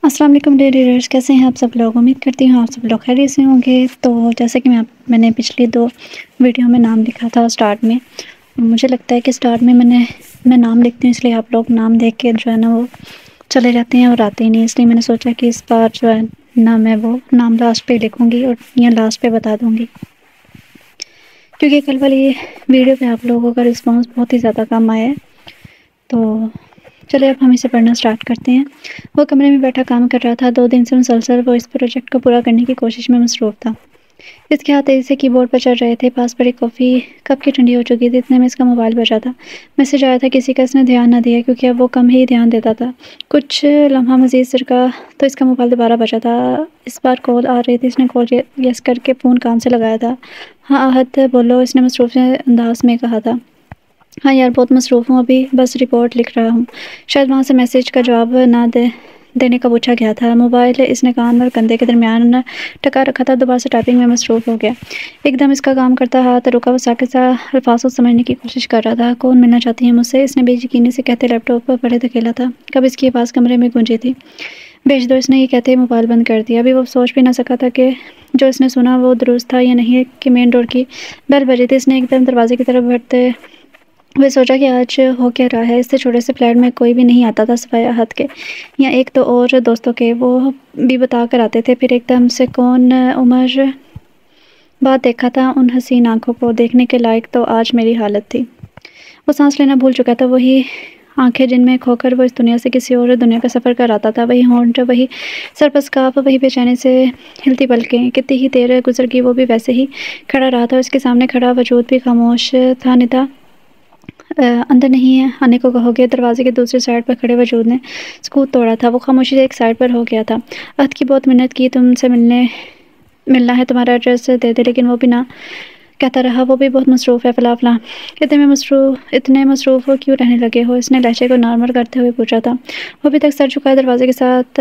السلام علیکم dear readers, کیسے ہیں آپ سب لوگ؟ امید کرتی ہوں آپ سب لوگ خیریت سے ہوں گے۔ تو جیسے کہ میں نے پچھلی 2 ویڈیو میں نام لکھا تھا سٹارٹ میں، مجھے لگتا ہے کہ سٹارٹ میں میں نام لکھتی ہوں، اس لیے آپ لوگ نام دیکھ کے جو ہے نا وہ چلے جاتے ہیں اور آتے ہی نہیں، اس لیے میں نے سوچا کہ اس بار جو ہے نا میں وہ نام لاسٹ پہ لکھوں گی اور یا لاسٹ پہ بتا دوں گی، کیونکہ کل والی ویڈیو پہ آپ لوگوں کا رسپانس بہت ہی زیادہ کم آیا ہے۔ تو چلے اب ہم اسے پڑھنا سٹارٹ کرتے ہیں۔ وہ کمرے میں بیٹھا کام کر رہا تھا۔ 2 دن سے مسلسل وہ اس پروجیکٹ کو پورا کرنے کی کوشش میں مصروف تھا۔ اس کے ہاتھ تیزی سے کی بورڈ پر چل رہے تھے۔ پاس پڑی کافی کپ کی ٹھنڈی ہو چکی تھی، اتنے میں اس کا موبائل بجا تھا۔ میسج آیا تھا، کسی کا اس نے دھیان نہ دیا کیونکہ اب وہ کم ہی دھیان دیتا تھا۔ کچھ لمحہ مزید سرکا تو اس کا موبائل دوبارہ بجا تھا۔ اس بار کال آ رہی تھی۔ اس نے کال یس کر کے فون کان سے لگایا تھا۔ ہاں احد بولو، اس نے مصروف انداز میں کہا تھا۔ ہاں یار بہت مصروف ہوں، ابھی بس رپورٹ لکھ رہا ہوں۔ شاید وہاں سے میسج کا جواب نہ دینے کا پوچھا گیا تھا۔ موبائل اس نے کان اور کندھے کے درمیان ٹکا رکھا تھا، دوبارہ سے ٹائپنگ میں مصروف ہو گیا۔ ایک دم اس کا کام کرتا ہاتھ رکا، وہ ساکت سا الفاظ کو سمجھنے کی کوشش کر رہا تھا۔ کون ملنا چاہتی ہیں مجھ سے؟ اس نے بے یقینی سے کہتے لیپ ٹاپ پر پڑھے دھکیلا تھا۔ کب اس کی آواز کمرے میں گونجی تھی۔ بھیج دو، اس نے یہ کہتے ہی موبائل بند کر دیا۔ ابھی وہ سوچ بھی نہ سکا تھا کہ جو اس نے سنا وہ درست تھا یا نہیں کہ مین ڈور کی بیل بجی تھی۔ اس نے ایک دم دروازے کی طرف بڑھتے وہ سوچا کہ آج ہو کیا رہا ہے۔ اس سے چھوٹے سے فلیٹ میں کوئی بھی نہیں آتا تھا سوائے احد کے یا 1-2 اور دوستوں کے، وہ بھی بتا کر آتے تھے۔ پھر ایک دم سے کون عمر بعد دیکھا تھا ان حسین آنکھوں کو، دیکھنے کے لائق تو آج میری حالت تھی۔ وہ سانس لینا بھول چکا تھا، وہی آنکھیں جن میں کھو کر وہ اس دنیا سے کسی اور دنیا کا سفر کر آتا تھا، وہی ہونٹ، وہی سر پر سکارف، وہی بے چینی سے ہلتی پلکیں۔ کتنی ہی دیر گزر گئی، وہ بھی ویسے ہی کھڑا رہا تھا، اس کے سامنے کھڑا وجود بھی خاموش تھا۔ ندا اندر نہیں آنے کو کہو گے؟ دروازے کے دوسری سائڈ پر کھڑے وجود نے سکوت توڑا تھا۔ وہ خاموشی سے ایک سائڈ پر ہو گیا تھا۔ احد کی بہت منت کی، تم سے ملنا ہے، تمہارا ایڈریس دے دے، لیکن وہ بھی نہ کہتا رہا۔ وہ بھی بہت مصروف ہے، فلاں فلاں۔ اتنے مصروف ہو کیوں رہنے لگے ہو؟ اس نے لہجے کو نارمل کرتے ہوئے پوچھا تھا۔ وہ ابھی تک سر جھکائے دروازے کے ساتھ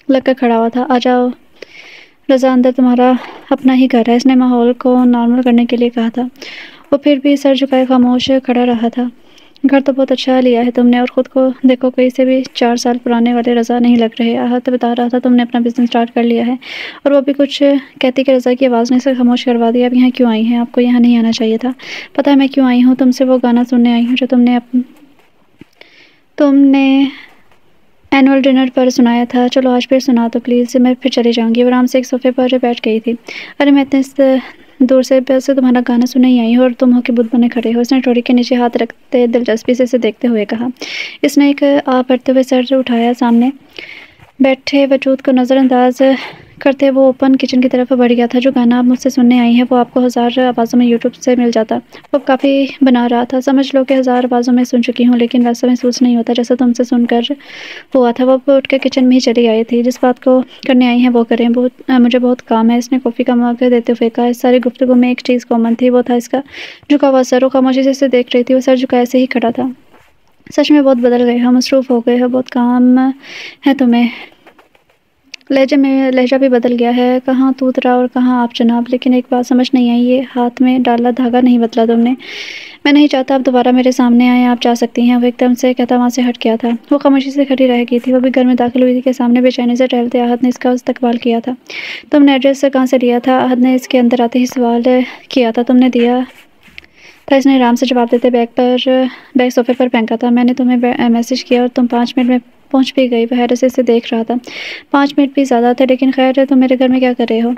لگ کر کھڑا ہوا تھا۔ آ جاؤ رضا، اندر تمہارا اپنا ہی گھر ہے، اس نے ماحول کو نارمل کرنے کے لیے کہا تھا۔ وہ پھر بھی سر جھکائے خاموش کھڑا رہا تھا۔ گھر تو بہت اچھا لیا ہے تم نے، اور خود کو دیکھو، کہیں سے بھی 4 سال پرانے والے رضا نہیں لگ رہے۔ احد بتا رہا تھا، تم نے اپنا بزنس سٹارٹ کر لیا ہے، اور وہ بھی کچھ کہتی کہ رضا کی آواز نے اسے خاموش کروا دیا۔ اب یہاں کیوں آئی ہیں؟ آپ کو یہاں نہیں آنا چاہیے تھا۔ پتہ ہے میں کیوں آئی ہوں؟ تم سے وہ گانا سننے آئی ہوں جو تم نے اینول ڈنر پر سنایا تھا۔ چلو آج پھر سنا دو پلیز، میں پھر چلی جاؤں گی۔ وہ آرام سے ایک صوفے پر بیٹھ گئی تھی۔ ارے میں اتنے دور سے بس تمہارا گانا سننے ہی آئی ہوں، اور تم ہو کے بت بنے کھڑے ہو۔ اس نے ٹوڑی کے نیچے ہاتھ رکھتے دلچسپی سے اسے دیکھتے ہوئے کہا۔ اس نے ایک آہ بھرتے ہوئے سر اٹھایا۔ سامنے بیٹھے وجود کو نظر انداز کرتے وہ اوپن کچن کی طرف بڑھ گیا تھا۔ جو گانا آپ مجھ سے سننے آئی ہیں وہ آپ کو 1000 آوازوں میں یوٹیوب سے مل جاتا۔ وہ کافی بنا رہا تھا، سمجھ لو کہ 1000 آوازوں میں سن چکی ہوں، لیکن ویسا محسوس نہیں ہوتا جیسا تم سے سن کر ہوا تھا۔ وہ اٹھ کے کچن میں ہی چلی آئی تھی۔ جس بات کو کرنے آئی ہیں وہ کریں، مجھے بہت کام ہے، اس نے کافی کا مگ دیتے ہوئے کہا۔ اس ساری گفتگو میں ایک چیز کامن تھی، وہ تھا اس کا جھکا ہوا سر۔ وہ خاموشی سے اسے دیکھ رہی تھی، وہ سر جھکائے سے ہی کھڑا تھا۔ سچ میں بہت بدل گئے ہو، مصروف ہو گئے ہو، بہت کام ہے تمہیں۔ لہجہ بھی بدل گیا ہے، کہاں تو اترا اور کہاں آپ جناب۔ لیکن ایک بات سمجھ نہیں آئی، یہ ہاتھ میں ڈالا دھاگا نہیں بدلا تم نے۔ میں نہیں چاہتا آپ دوبارہ میرے سامنے آئیں، آپ جا سکتی ہیں۔ وہ ایک دم سے کہتا وہاں سے ہٹ گیا تھا۔ وہ خاموشی سے کھڑی رہ گئی تھی۔ وہ بھی گھر میں داخل ہوئی تھی کہ سامنے بے چینی سے ٹہلتے احد نے اس کا استقبال کیا تھا۔ تم نے ایڈریس کہاں سے لیا تھا؟ احد نے اس کے اندر آتے ہی سوال کیا تھا۔ تم نے دیا تھا، اس نے آرام سے جواب دیتے بیگ صوفے پر پھینکا تھا۔ میں نے تمہیں میسج کیا اور تم 5 منٹ میں پہنچ بھی گئی۔ وہ حیرت سے اسے دیکھ رہا تھا۔ 5 منٹ بھی زیادہ تھے، لیکن خیر تم میرے گھر میں کیا کر رہے ہو؟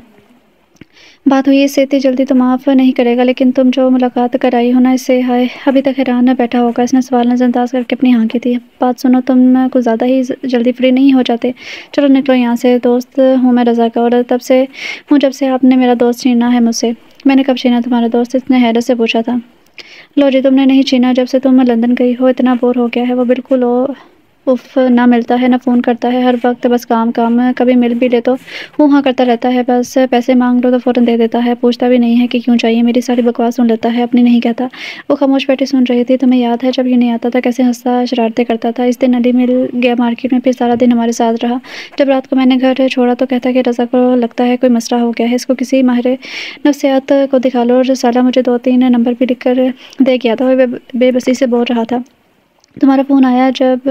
بات ہوئی، اس سے اتنی جلدی تو معاف نہیں کرے گا، لیکن تم جو ملاقات کر آئی ہو نا، اس سے ابھی تک حیران نہ بیٹھا ہوگا۔ اس نے سوال نظر انداز کر کے اپنی ہاں کی تھی۔ بات سنو، تم کچھ زیادہ ہی جلدی فری نہیں ہو جاتے؟ چلو نکلو یہاں سے، دوست ہوں میں رضا کا، اور تب سے ہوں جب سے آپ نے میرا دوست چھینا ہے مجھ سے۔ میں نے کب چھینا تمہارا دوست؟ اس نے حیرت سے پوچھا تھا۔ لو جی، تم نے نہیں چھینا، جب سے تم لندن گئی ہو اتنا بور ہو گیا ہے وہ، بالکل اف، نہ ملتا ہے نہ فون کرتا ہے، ہر وقت بس کام کام۔ کبھی مل بھی لے تو ہاں کرتا رہتا ہے، بس پیسے مانگ لو تو فوراً دے دیتا ہے، پوچھتا بھی نہیں ہے کہ کیوں چاہیے، میری ساری بکواس سن لیتا ہے، اپنی نہیں کہتا۔ وہ خاموش بیٹھی سن رہی تھی۔ تمہیں یاد ہے جب یہ نہیں آتا تھا کیسے ہنستا، شرارتیں کرتا تھا؟ اس دن علی مل گیا مارکیٹ میں، پھر سارا دن ہمارے ساتھ رہا۔ جب رات کو میں نے گھر چھوڑا تو کہتا کہ رضا کو لگتا ہے کوئی مسئلہ ہو گیا ہے، اس کو کسی ماہر نفسیات کو دکھا لو، اور سالہ مجھے 2-3 نمبر بھی لکھ کر دے گیا تھا۔ وہ بے بسی سے بول رہا تھا۔ تمہارا فون آیا جب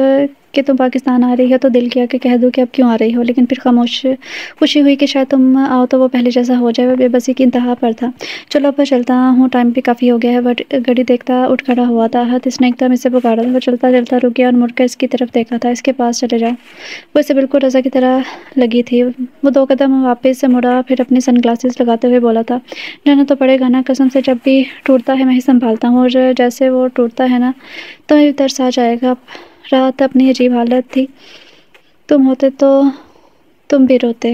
کہ تم پاکستان آ رہی ہو تو دل کیا کہ کہہ دوں کہ اب کیوں آ رہی ہو، لیکن پھر خوشی ہوئی کہ شاید تم آؤ تو وہ پہلے جیسا ہو جائے۔ وہ بے بسی کی انتہا پر تھا۔ چلو اب چلتا ہوں، ٹائم بھی کافی ہو گیا ہے۔ بٹ گھڑی دیکھتا اٹھ کھڑا ہوا تھا۔ اس نے ایک دم اسے پکارا تھا۔ وہ چلتا چلتا رک گیا اور مڑ کر اس کی طرف دیکھا تھا۔ اس کے پاس چلے جاؤ۔ وہ اسے بالکل رضا کی طرح لگی تھی۔ وہ 2 قدم واپس مڑا، پھر اپنی سن گلاسز لگاتے ہوئے بولا تھا، لینا تو پڑے گا نا، قسم سے جب بھی ٹوٹتا ہے میں ہی سنبھالتا ہوں، اور جیسے وہ ٹوٹتا ہے نا تو میں بھی ترس آ جائے گا۔ رات اپنی عجیب حالت تھی، تم ہوتے تو تم بھی روتے۔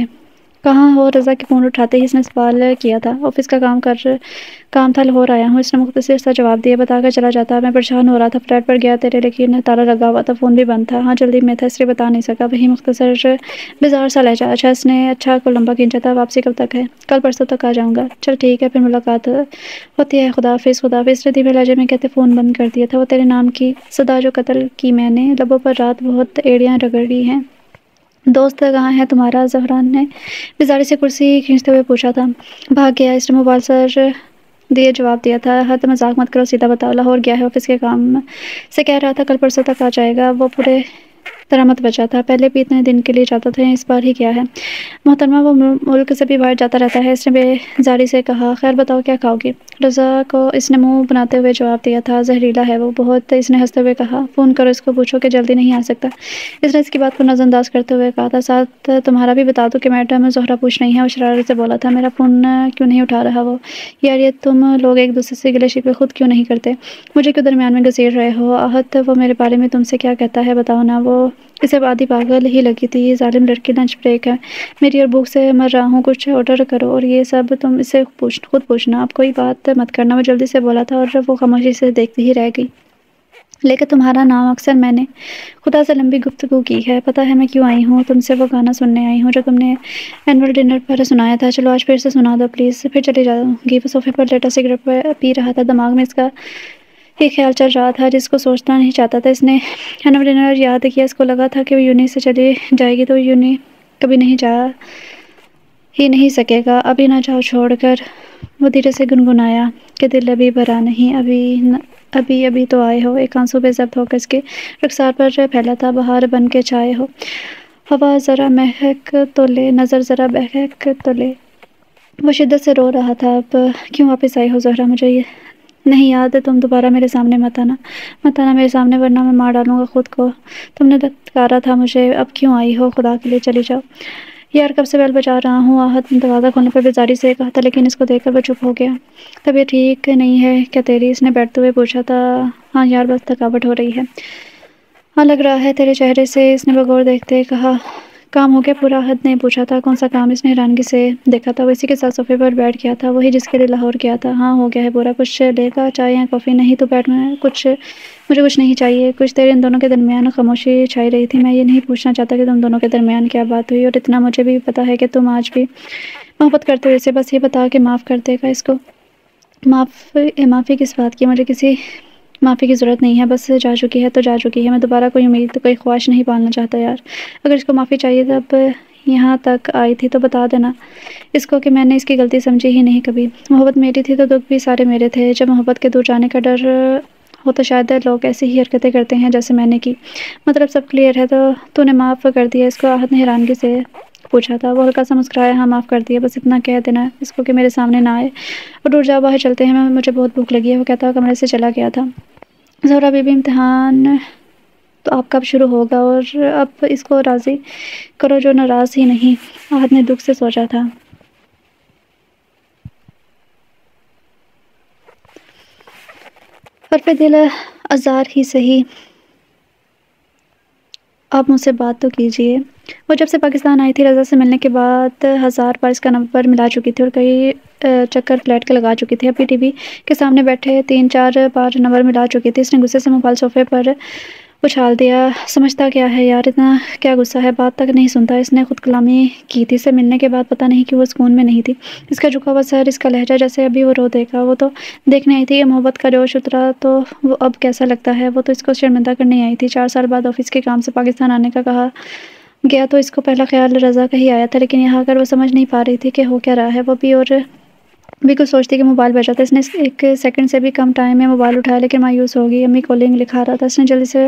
کہاں ہو؟ رضا کے فون اٹھاتے ہی اس نے سوال کیا تھا۔ آفس کا کام تھا، لاہور آیا ہوں، اس نے مختصر سا جواب دیا، بتا کر چلا جاتا۔ میں پریشان ہو رہا تھا، فلیٹ پر گیا تیرے، لیکن تالا لگا ہوا تھا، فون بھی بند تھا۔ ہاں جلدی میں تھا اس لیے بتا نہیں سکا۔ وہی مختصر بیزار سا لہجہ۔ اچھا، اس نے اچھا کو لمبا کھینچا تھا۔ واپسی کب تک ہے؟ کل پرسوں تک آ جاؤں گا۔ چل ٹھیک ہے، پھر ملاقات ہوتی ہے۔ خدا حافظ۔ خدا حافظ، اس نے دھیمے لہجے میں کہتے فون بند کر دیا تھا۔ وہ تیرے نام کی صدا جو قتل کی میں نے، لبوں پر رات بہت ایڑیاں رگڑی ہیں۔ دوست کہاں ہے تمہارا؟ زہران نے بیزاری سے کرسی کھینچتے ہوئے پوچھا تھا۔ بھاگ گیا، اس نے موبائل سر دیے جواب دیا تھا۔ حد مذاق مت کرو، سیدھا بتاؤ۔ لاہور گیا ہے، آفس کے کام سے کہہ رہا تھا کل پرسوں تک آ جائے گا۔ وہ پورے طرح مت بچا تھا، پہلے بھی اتنے دن کے لیے جاتا تھا، اس بار ہی کیا ہے؟ محترمہ وہ ملک سے بھی باہر جاتا رہتا ہے، اس نے بیزاری سے کہا۔ خیر بتاؤ کیا کھاؤ گی؟ رضا کو اس نے منہ بناتے ہوئے جواب دیا تھا۔ زہریلا ہے وہ بہت، اس نے ہنستے ہوئے کہا۔ فون کرو اس کو، پوچھو کہ جلدی نہیں آ سکتا۔ اس نے اس کی بات کو نظر انداز کرتے ہوئے کہا تھا۔ ساتھ تمہارا بھی بتا دو کہ میڈم زہرا پوچھ رہی ہیں۔ وہ شرارت سے بولا تھا۔ میرا فون کیوں نہیں اٹھا رہا وہ؟ یار یہ تم لوگ ایک دوسرے سے گلے شکوے خود کیوں نہیں کرتے؟ مجھے کیوں درمیان میں گھسیٹ رہے ہو؟ آہت وہ میرے بارے میں تم سے کیا کہتا ہے بتاؤ نا۔ وہ اسے آدھی پاگل ہی لگی تھی۔ یہ ظالم لڑکی، لنچ بریک ہے میری اور بھوک سے مر رہا ہوں، کچھ آرڈر کرو، اور یہ سب تم اس سے خود پوچھنا، اب کوئی بات مت کرنا۔ وہ جلدی سے بولا تھا اور وہ خاموشی سے دیکھتی ہی رہ گئی۔ لیکن تمہارا نام اکثر میں نے خدا سے لمبی گفتگو کی ہے، پتہ ہے میں کیوں آئی ہوں؟ تم سے وہ گانا سننے آئی ہوں جو تم نے اینول ڈنر پر سنایا تھا، چلو آج پھر سے سنا دو پلیز، پھر چلی جاؤں گی۔ وہ صوفے پر لیٹا سگریٹ پی رہا تھا، دماغ میں اس کا ایک خیال چل رہا تھا جس کو سوچنا نہیں چاہتا تھا۔ اس نے اینول ڈنر یاد کیا، اس کو لگا تھا کہ وہ یونی سے چلی جائے گی تو یونی کبھی نہیں جا ہی نہیں سکے گا، ابھی نہ جاؤ چھوڑ کر۔ وہ دھیرے سے گنگنایا کہ دل ابھی بھرا نہیں، ابھی تو آئے ہو۔ ایک آنسو بے ضبط ہو کر اس کے رخسار پر پھیلا تھا، بہار بن کے چھائے ہو۔ ہوا ذرا مہک تو لے، نظر ذرا بہک تو لے۔ وہ شدت سے رو رہا تھا۔ اب کیوں واپس آئی ہو زہرا؟ مجھے یہ نہیں یاد، تم دوبارہ میرے سامنے مت آنا میرے سامنے، ورنہ میں مار ڈالوں گا خود کو۔ تم نے دھتکارا تھا مجھے، اب کیوں آئی ہو؟ خدا کے لیے چلی جاؤ۔ یار کب سے بیل بجا رہا ہوں، آہت نے دروازہ کھولنے پر بیزاری سے کہا تھا، لیکن اس کو دیکھ کر وہ چپ ہو گیا۔ طبیعت ٹھیک نہیں ہے کیا تیری؟ اس نے بیٹھتے ہوئے پوچھا تھا۔ ہاں یار بس تھکاوٹ ہو رہی ہے۔ ہاں لگ رہا ہے تیرے چہرے سے، اس نے بغور دیکھتے کہا۔ کام ہو گیا پورا؟ آہت نے پوچھا تھا۔ کون سا کام؟ اس نے حیرانگی سے دیکھا تھا۔ وہ اسی کے ساتھ صوفے پر بیٹھ گیا تھا، وہی جس کے لیے لاہور گیا تھا۔ ہاں ہو گیا ہے پورا۔ کچھ لے گا؟ چائے یا کافی؟ نہیں تو بیٹھ، مجھے کچھ نہیں چاہیے۔ کچھ دیر ان دونوں کے درمیان خاموشی چھائی رہی تھی۔ میں یہ نہیں پوچھنا چاہتا کہ تم دونوں کے درمیان کیا بات ہوئی، اور اتنا مجھے بھی پتہ ہے کہ تم آج بھی محبت کرتے ہو اسے، بس یہ بتا کہ معاف کر دے گا اس کو۔ معافی کس بات کی؟ مجھے کسی معافی کی ضرورت نہیں ہے، بس جا چکی ہے تو جا چکی ہے، میں دوبارہ کوئی امید کوئی خواہش نہیں پالنا چاہتا یار۔ اگر اس کو معافی چاہیے تب یہاں تک آئی تھی تو بتا دینا اس کو کہ میں نے اس کی غلطی سمجھی ہی نہیں کبھی۔ محبت میری تھی تو دکھ بھی سارے میرے تھے، جب محبت کے دور جانے کا ڈر ہو تو شاید لوگ ایسی ہی حرکتیں کرتے ہیں جیسے میں نے کی۔ مطلب سب کلیئر ہے تو نے معاف کر دیا اس کو؟ آہت نے حیرانگی سے پوچھا تھا۔ وہ ہلکا سا مسکرایا۔ ہاں معاف کر دیا، بس اتنا کہہ دینا اس کو کہ میرے سامنے نہ آئے، اور ٹوٹ جاؤ، باہر چلتے ہیں، مجھے بہت بھوک لگی ہے۔ وہ کہتا کمرے سے چلا گیا تھا۔ زہرا بی بی امتحان تو آپ کب شروع ہوگا، اور اب اس کو راضی کرو جو ناراض ہی نہیں، آہت نے دکھ سے سوچا تھا۔ حرف دل آزار ہی سہی، آپ مجھ سے بات تو کیجیے۔ وہ جب سے پاکستان آئی تھی رضا سے ملنے کے بعد 1000 بار اس کا نمبر ملا چکی تھی، اور کئی چکر فلیٹ کے لگا چکی تھی۔ ابھی ٹی وی کے سامنے بیٹھے 3-4 بار نمبر ملا چکی تھی۔ اس نے غصے سے موبائل صوفے پر اچھال دیا۔ سمجھتا کیا ہے یار، اتنا کیا غصہ ہے، بات تک نہیں سنتا۔ اس نے خود کلامی کی تھی۔ اس سے ملنے کے بعد پتہ نہیں کہ وہ سکون میں نہیں تھی۔ اس کا جھکا ہوا سر، اس کا لہجہ، جیسے ابھی وہ رو دے گا۔ وہ تو دیکھنے آئی تھی کہ محبت کا جوش اترا تو وہ اب کیسا لگتا ہے۔ وہ تو اس کو شرمندہ کرنے آئی تھی۔ 4 سال بعد آفس کے کام سے پاکستان آنے کا کہا گیا تو اس کو پہلا خیال رضا کا ہی آیا تھا، لیکن یہاں کر وہ سمجھ نہیں پا رہی تھی کہ ہو کیا رہا ہے۔ وہ بھی کچھ سوچتی کہ موبائل بجا تھا۔ اس نے 1 سیکنڈ سے بھی کم ٹائم میں موبائل اٹھایا، لیکن مایوس ہو گئی۔ امی کالنگ لکھا رہا تھا۔ اس نے جلدی سے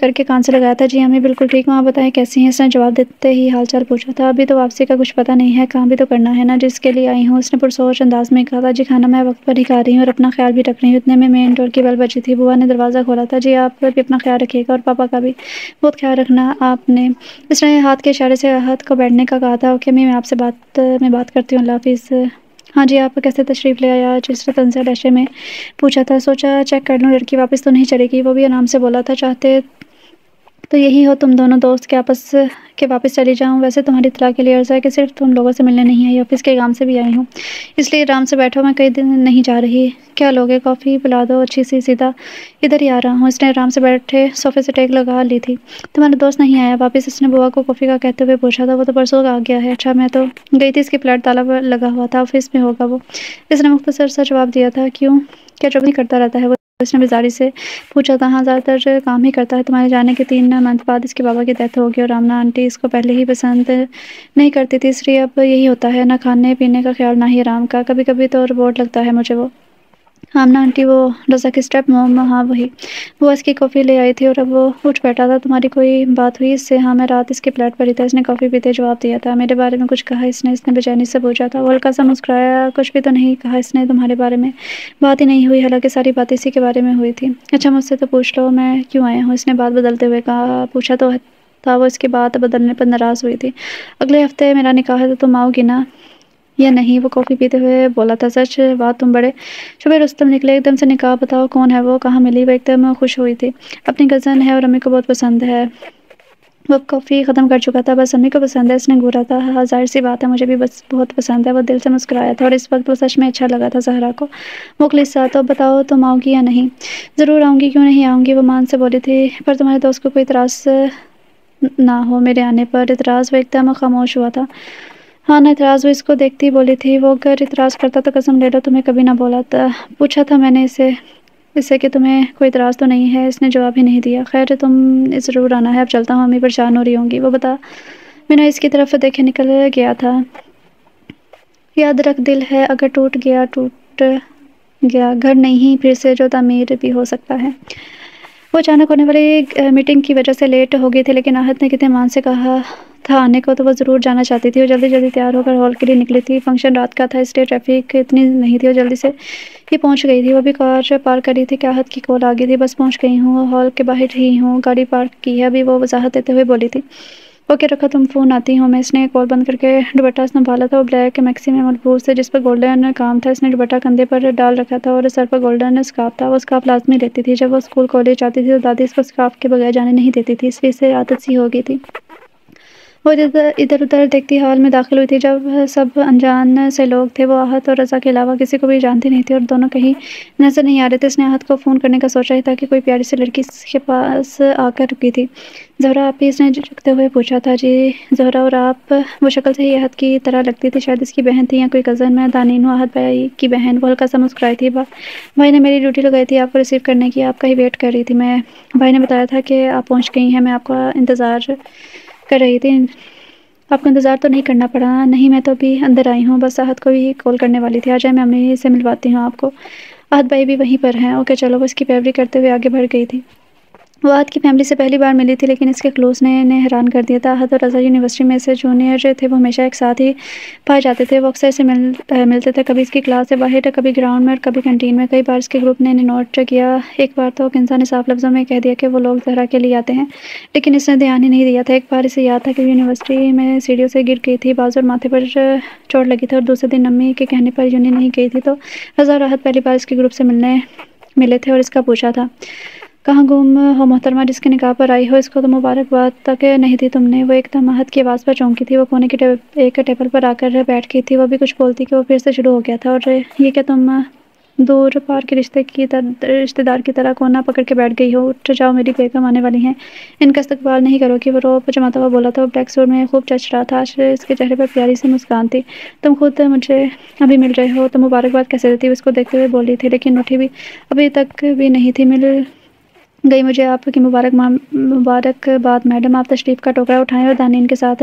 کر کے کان سے لگایا تھا۔ جی امی بالکل ٹھیک ہوں، آپ بتائیں کیسی ہیں؟ اس نے جواب دیتے ہی حال چال پوچھا تھا۔ ابھی تو واپسی کا کچھ پتہ نہیں ہے، کام بھی تو کرنا ہے نا جس کے لیے آئی ہوں، اس نے پرسوچ انداز میں کہا تھا۔ جی کھانا میں وقت پر ہی کھا رہی ہوں اور اپنا خیال بھی رکھ رہی ہوں۔ اتنے میں مین ڈور کی بیل بجی تھی، بوا نے دروازہ کھولا تھا۔ جی آپ بھی اپنا خیال رکھیے گا اور پاپا کا بھی بہت خیال رکھنا آپ نے۔ اس نے ہاتھ کے اشارے سے احد کو بیٹھنے کا کہا تھا۔ اوکے امی میں آپ سے بات کرتی ہوں، اللہ حافظ۔ ہاں جی آپ کیسے تشریف لے آیا؟ جس نے طنز لہجے میں پوچھا تھا۔ سوچا چیک کر لوں، لڑکی واپس تو نہیں چلے گی؟ وہ بھی آرام سے بولا تھا۔ چاہتے تو یہی ہو تم دونوں دوست کہ واپس چلی جاؤں؟ ویسے تمہاری اطلاع کے لیے عرض ہے کہ صرف تم لوگوں سے ملنے نہیں آئی، آفس کے کام سے بھی آئی ہوں، اس لیے آرام سے بیٹھو، میں کئی دن نہیں جا رہی۔ کیا لوگے؟ کافی پلا دو اچھی سی، سیدھا ادھر ہی آ رہا ہوں۔ اس نے آرام سے بیٹھے صوفے سے ٹیک لگا لی تھی۔ تمہارا دوست نہیں آیا واپس؟ اس نے بوا کو کافی کا کہتے ہوئے پوچھا تھا۔ وہ تو پرسوں آ گیا ہے۔ اچھا میں تو گئی تھی، اس کی فلیٹ تالا لگا ہوا تھا، آفس میں ہوگا وہ، اس نے مختصر سا جواب دیا تھا۔ کیوں، کیا جاب نہیں کرتا رہتا ہے وہ؟ اس نے بیزاری سے پوچھا تھا۔ ہاں زیادہ تر کام ہی کرتا ہے، تمہارے جانے کے 3 منتھ بعد اس کے بابا کی ڈیتھ ہوگی اور رامنا آنٹی اس کو پہلے ہی پسند نہیں کرتی تھی، اس لیے اب یہی ہوتا ہے، نہ کھانے پینے کا خیال نہ ہی آرام کا، کبھی کبھی تو روبوٹ لگتا ہے مجھے وہ۔ آمنہ آنٹی وہ رضا کی اسٹیپ موم؟ ہاں وہی۔ وہ اس کی کافی لے آئی تھی اور اب وہ اٹھ بیٹھا تھا۔ تمہاری کوئی بات ہوئی اس سے؟ ہاں میں رات اس کے فلیٹ پر ہی تھا، اس نے کافی پیتے جواب دیا تھا۔ میرے بارے میں کچھ کہا اس نے بے چینی سے پوچھا تھا۔ وہ ہلکا سا مسکرایا۔ کچھ بھی تو نہیں کہا اس نے، تمہارے بارے میں بات ہی نہیں ہوئی، حالانکہ ساری باتیں اسی کے بارے میں ہوئی تھی۔ اچھا مجھ سے تو پوچھ لو میں کیوں آیا ہوں، اس نے بات بدلتے ہوئے کہا۔ پوچھا تو تھا وہ اس کی بات بدلنے پر ناراض ہوئی تھی۔ اگلے ہفتے میرا نکاح ہے تو تم آؤ گی نا یا نہیں؟ وہ کافی پیتے ہوئے بولا تھا۔ سچ بات تم بڑے شبہ رستم نکلے ایک دم سے۔ نکاح بتاؤ کون ہے وہ، کہاں ملی؟ وہ ایک دم خوش ہوئی تھی۔ اپنی کزن ہے اور امی کو بہت پسند ہے۔ وہ کافی ختم کر چکا تھا۔ بس امی کو پسند ہے؟ اس نے گھورا تھا۔ ہاں ظاہر سی بات ہے، مجھے بھی بس بہت پسند ہے۔ وہ دل سے مسکرایا تھا اور اس وقت وہ سچ میں اچھا لگا تھا زہرا کو۔ مخلص سا۔ تو بتاؤ تم آؤ گی یا نہیں؟ ضرور آؤں گی، کیوں نہیں آؤں گی، وہ مان سے بولی تھی۔ پر تمہارے دوست کو کوئی اعتراض نہ ہو میرے آنے پر؟ اعتراض؟ وہ ایک دم خاموش ہوا تھا۔ ہاں نہ اعتراض، وہ اس کو دیکھتی بولی تھی۔ وہ اگر اعتراض کرتا تو قسم لے لو تمہیں کبھی نہ بولا تھا۔ پوچھا تھا میں نے اسے کہ تمہیں کوئی اعتراض تو نہیں ہے، اس نے جواب ہی نہیں دیا۔ خیر تم ضرور آنا ہے، اب چلتا ہوں، امی پریشان ہو رہی ہوں گی۔ وہ بتا بنا اس کی طرف دیکھے نکل گیا تھا۔ یاد رکھ دل ہے اگر ٹوٹ گیا گھر نہیں پھر سے جو تعمیر بھی ہو سکتا ہے۔ وہ اچانک ہونے والی میٹنگ کی وجہ سے لیٹ ہو گئی تھی، لیکن آہت نے کتنے مان سے کہا تھا آنے کو تو وہ ضرور جانا چاہتی تھی۔ وہ جلدی جلدی تیار ہو کر ہال کے لیے نکلی تھی۔ فنکشن رات کا تھا اس لیے ٹریفک اتنی نہیں تھی، وہ جلدی سے ہی پہنچ گئی تھی۔ وہ بھی کار پارک کر رہی تھی کہ آہت کی کال آ گئی تھی۔ بس پہنچ گئی ہوں، ہال کے باہر ہی ہوں، گاڑی پارک کی ہے ابھی، وہ وضاحت دیتے ہوئے بولی تھی۔ اوکے رکھو تم فون، آتی ہوں میں۔ اس نے کال بند کر کے دوپٹہ سنبھالا تھا، وہ بلیک میکسی میں ملبوس تھے جس پر گولڈن کام تھا۔ اس نے دوپٹہ کندھے پر ڈال رکھا تھا اور سر پر گولڈن اسکارف تھا۔ وہ اسکارف لازمی لیتی تھی جب وہ اسکول کالج جاتی تھی، تو دادی اس کو اسکارف کے بغیر جانے نہیں دیتی تھی، اس لیے اسے عادت سی ہو گئی تھی۔ وہ ادھر ادھر دیکھتی ہال میں داخل ہوئی تھی جب سب انجان سے لوگ تھے۔ وہ آہت اور رضا کے علاوہ کسی کو بھی جانتی نہیں تھی اور دونوں کہیں نظر نہیں آ رہے تھے۔ اس نے آہت کو فون کرنے کا سوچا ہی تھا کہ کوئی پیاری سی لڑکی اس کے پاس آ کر رکی تھی۔ زہرا آپ ہی؟ اس نے جھکتے ہوئے پوچھا تھا۔ جی زہرا اور آپ؟ وہ شکل سے ہی آہت کی طرح لگتی تھی، شاید اس کی بہن تھی یا کوئی کزن۔ میں دانین ہوں، آہت بھائی کی بہن۔ وہ ہلکا سا مسکرائی تھی۔ بھائی نے میری ڈیوٹی لگائی تھی آپ کو ریسیو کرنے کی، آپ کا ہی ویٹ کر رہی تھی میں۔ بھائی نے بتایا تھا کہ آپ پہنچ گئی ہیں، میں آپ کا انتظار کر رہی تھی۔ آپ کو انتظار تو نہیں کرنا پڑا؟ نہیں میں تو ابھی اندر آئی ہوں، بس آہت کو ہی کال کرنے والی تھی۔ آ جائیں میں امی سے ملواتی ہوں آپ کو۔ آہت بھائی بھی وہیں پر ہیں؟ اوکے چلو۔ وہ اس کی پیروی کرتے ہوئے آگے بڑھ گئی تھی۔ وہ آہت کی فیملی سے پہلی بار ملی تھی، لیکن اس کے خلوص نے انہیں حیران کر دیا تھا۔ آہت اور رضا یونیورسٹی میں سے جونیئر تھے، وہ ہمیشہ ایک ساتھ ہی پائے جاتے تھے۔ وہ اکثر سے ملتے تھے، کبھی اس کی کلاس سے باہر، کبھی گراؤنڈ میں اور کبھی کینٹین میں۔ کئی بار اس کے گروپ نے انہیں نوٹ کیا۔ ایک بار تو کنزا نے صاف لفظوں میں کہہ دیا کہ وہ لوگ زہرا کے لیے آتے ہیں، لیکن اس نے دھیان ہی نہیں دیا تھا۔ ایک بار اسے یاد تھا کہ وہ یونیورسٹی میں سیڑھیوں سے گر گئی تھی، بازو اور ماتھے پر چوٹ لگی تھی، اور دوسرے دن امی کے کہنے پر یونین نہیں گئی تھی، تو رضا اور آہت پہلی بار اس کے گروپ سے ملے تھے اور اس کا پوچھا تھا کہاں گم ہو محترمہ، جس کے نکاح پر آئی ہو اس کو تو مبارکباد تک نہیں دی تم نے۔ وہ ایک دم آہت کی آواز پر چونکی تھی۔ وہ کونے کی ایک ٹیبل پر آ کر بیٹھ گئی تھی۔ وہ بھی کچھ بولتی کہ وہ پھر سے شروع ہو گیا تھا۔ اور یہ کہ تم دور پار کے رشتے دار کی طرح کونا پکڑ کے بیٹھ گئی ہو، اٹھ جاؤ میری بیگم آنے والی ہیں، ان کا استقبال نہیں کرو گی؟ وہ روب جماتا ہوا بولا تھا۔ وہ بلیک سوٹ میں خوب جچ رہا تھا، آج اس کے چہرے پر پیاری سی مسکان تھی۔ تم خود مجھے ابھی مل رہے ہو تو مبارکباد کیسے دیتی؟ وہ اس کو دیکھتے ہوئے بولی تھی، لیکن اٹھی بھی ابھی تک بھی نہیں تھی۔ مل گئی مجھے آپ کی مبارکباد میڈم، آپ تشریف کا ٹوکرا اٹھائیں اور دانین کے ساتھ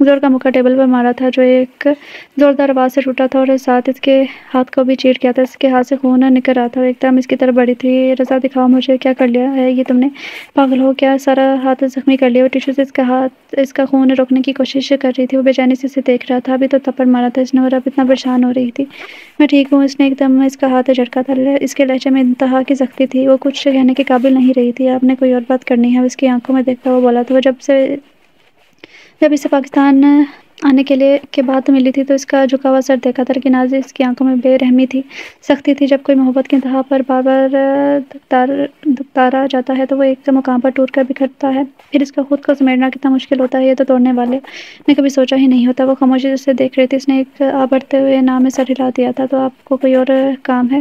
زور کا مکہ ٹیبل پر مارا تھا جو ایک زوردار آواز سے ٹوٹا تھا اور ساتھ اس کے ہاتھ کو بھی چیٹ کیا تھا۔ اس کے ہاتھ سے خون نکل رہا تھا اور ایک دم اس کی طرف بڑھی تھی۔ رضا دکھاؤ مجھے، کیا کر لیا ہے یہ تم نے؟ پاگل ہو کیا؟ سارا ہاتھ زخمی کر لیا۔ وہ ٹیشو سے اس کا خون روکنے کی کوشش کر رہی تھی۔ وہ بے چینی سے اسے دیکھ رہا تھا۔ ابھی تو تھپڑ مارا تھا اس نے اور اب اتنا پریشان ہو رہی تھی۔ میں ٹھیک ہوں۔ اس نے ایک دم اس کا ہاتھ جھٹکا تھا۔ اس کے لہجے میں انتہا کی سختی تھی۔ وہ کچھ کہنے کے قابل نہیں رہی تھی۔ آپ نے کوئی اور بات کرنی ہے؟ اس کی آنکھوں میں دیکھتا ہوا بولا تھا۔ وہ جب اسے پاکستان آنے کے بعد ملی تھی تو اس کا جھکا ہوا سر دیکھا تھا، لیکن آج اس کی آنکھوں میں بے رحمی تھی، سختی تھی۔ جب کوئی محبت کی انتہا پر بار بار دکتارا جاتا ہے تو وہ ایک مقام پر ٹوٹ کر بکھرتا ہے۔ پھر اس کا خود کو سمیٹنا کتنا مشکل ہوتا ہے، یہ تو توڑنے والے نے کبھی سوچا ہی نہیں ہوتا۔ وہ خاموشی سے اسے دیکھ رہی تھی۔ اس نے ایک آبڑتے ہوئے نام میں سر ہلا دیا تھا۔ تو آپ کو کوئی اور کام ہے؟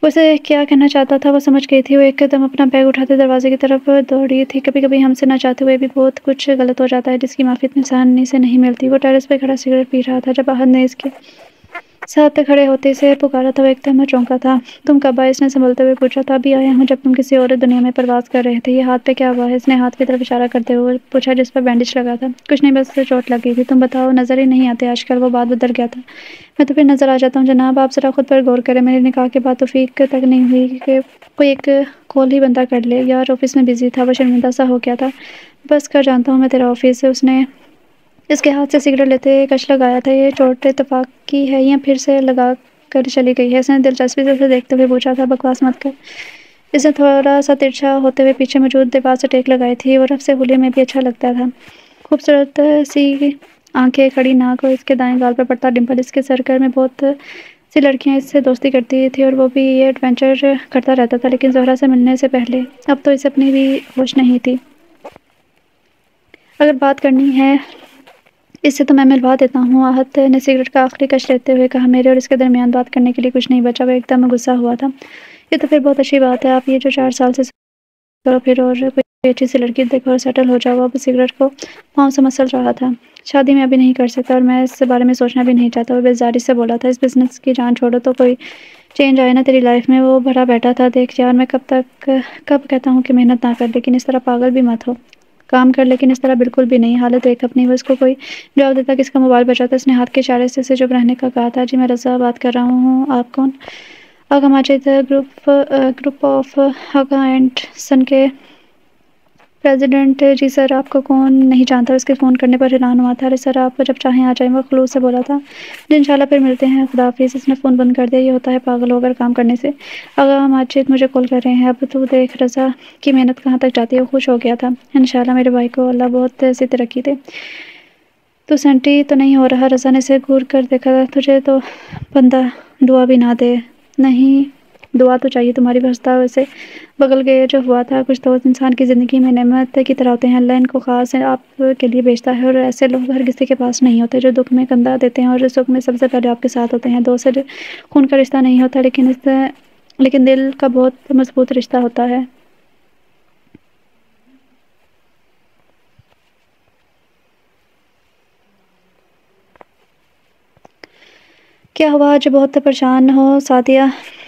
وہ اسے کیا کہنا چاہتا تھا وہ سمجھ گئی تھی۔ وہ ایک دم اپنا بیگ اٹھاتے دروازے کی طرف دوڑی تھی۔ کبھی کبھی ہم سے نہ چاہتے ہوئے بھی بہت کچھ غلط ہو جاتا ہے جس کی معافی اتنی آسانی سے نہیں ملتی۔ وہ ٹیرس پہ کھڑا سگریٹ پی رہا تھا جب احد نے اس کے ساتھ کھڑے ہوتے اسے پکارا تھا۔ وہ ایک دم چونکا تھا۔ تم کب آئے؟ اس نے سنبھلتے ہوئے پوچھا تھا۔ ابھی آیا ہوں جب تم کسی اور دنیا میں پرواز کر رہے تھے۔ یہ ہاتھ پہ کیا ہوا ہے؟ اس نے ہاتھ کی طرف اشارہ کرتے ہوئے پوچھا جس پر بینڈیج لگا تھا۔ کچھ نہیں، بس چوٹ لگ گئی تھی۔ تم بتاؤ، نظر ہی نہیں آتے آج کل۔ وہ بات بدل گیا تھا۔ میں تو پھر نظر آ جاتا ہوں جناب، آپ ذرا خود پر غور کریں۔ میرے نکاح کے بعد توفیق تک نہیں ہوئی کہ کوئی ایک کال ہی بندہ کر لے۔ یار آفس میں بزی تھا۔ وہ شرمندہ سا ہو گیا تھا۔ بس کر جانتا ہوں میں تیرا آفس۔ اس نے اس کے ہاتھ سے سگریٹ لیتے کش لگایا تھا۔ یہ چوٹ اتفاق کی ہے یا پھر سے لگا کر چلی گئی ہے؟ اس نے دلچسپی سے اسے دیکھتے ہوئے پوچھا تھا۔ بکواس مت کر۔ اس نے تھوڑا سا ترچھا ہوتے ہوئے پیچھے موجود دیوار سے ٹیک لگائی تھی۔ وہ رف سے ہولیے میں بھی اچھا لگتا تھا۔ خوبصورت سی آنکھیں، کھڑی ناک اور اس کے دائیں گال پر پڑتا ڈمپل۔ اس کے سرکل میں بہت سی لڑکیاں اس سے دوستی کرتی تھی اور وہ بھی یہ ایڈونچر کرتا رہتا تھا، لیکن زہرا سے ملنے سے پہلے اب تو اسے اپنی بھی ہوش نہیں تھی۔ اگر بات کرنی ہے اس سے تو میں ملوا دیتا ہوں، احد نے سگریٹ کا آخری کش لیتے ہوئے کہا۔ میرے اور اس کے درمیان بات کرنے کے لیے کچھ نہیں بچا۔ وہ ایک دم غصہ ہوا تھا۔ یہ تو پھر بہت اچھی بات ہے۔ آپ یہ جو 4 سال سے کرو پھر اور کوئی اچھی سی لڑکی دیکھو اور سیٹل ہو جاؤ۔ اب سگریٹ کو پاؤں سے مسل رہا تھا۔ شادی میں ابھی نہیں کر سکتا اور میں اس بارے میں سوچنا بھی نہیں چاہتا۔ وہ بیزاری سے بولا تھا۔ اس بزنس کی جان چھوڑو تو کوئی چینج آئے نا تیری لائف میں۔ وہ بھرا بیٹھا تھا۔ دیکھ یار، میں کب کہتا ہوں کہ محنت نہ کر، لیکن اس طرح پاگل بھی مت ہو۔ کام کر لیکن اس طرح بالکل بھی نہیں۔ حالت دیکھ اپنی۔ وہ اس کو کوئی جواب دیتا کہ اس کا موبائل بجا تھا۔ اس نے ہاتھ کے اشارے سے اسے چپ رہنے کا کہا تھا۔ جی میں رضا بات کر رہا ہوں۔ آپ کون؟ Agha Majid, group of Agha and son کے پریزیڈنٹ۔ جی سر، آپ کو کون نہیں جانتا؟ اس کے فون کرنے پر حیران ہوا تھا۔ ارے سر، آپ جب چاہیں آ جائیں، وہ خلوص سے بولا تھا۔ جی انشاءاللہ پھر ملتے ہیں، خدا حافظ۔ اس نے فون بند کر دیا۔ یہ ہوتا ہے پاگل ہو کر کام کرنے سے۔ آغا ماجد مجھے کال کر رہے ہیں۔ اب تو دیکھ رضا کی محنت کہاں تک جاتی ہے۔ وہ خوش ہو گیا تھا۔ انشاءاللہ میرے بھائی کو اللہ بہت سی ترقی دے۔ تو سینٹی تو نہیں ہو رہا؟ رضا نے اسے گھور کر دیکھا۔ تجھے تو بندہ دعا بھی نہ دے۔ نہیں، دعا تو چاہیے تمہاری۔ بھستا اسے بغل گئے جو ہوا تھا۔ کچھ دوست انسان کی زندگی میں نعمت کی طرح ہوتے ہیں۔ اللہ ان کو خاص آپ کے لیے بھیجتا ہے اور ایسے لوگ ہر کسی کے پاس نہیں ہوتے جو دکھ میں کندھا دیتے ہیں اور سکھ میں سب سے پہلے آپ کے ساتھ ہوتے ہیں۔ دوست سے خون کا رشتہ نہیں ہوتا لیکن دل کا بہت مضبوط رشتہ ہوتا ہے۔ کیا ہوا؟ آج بہت پریشان ہو؟ سعدیہ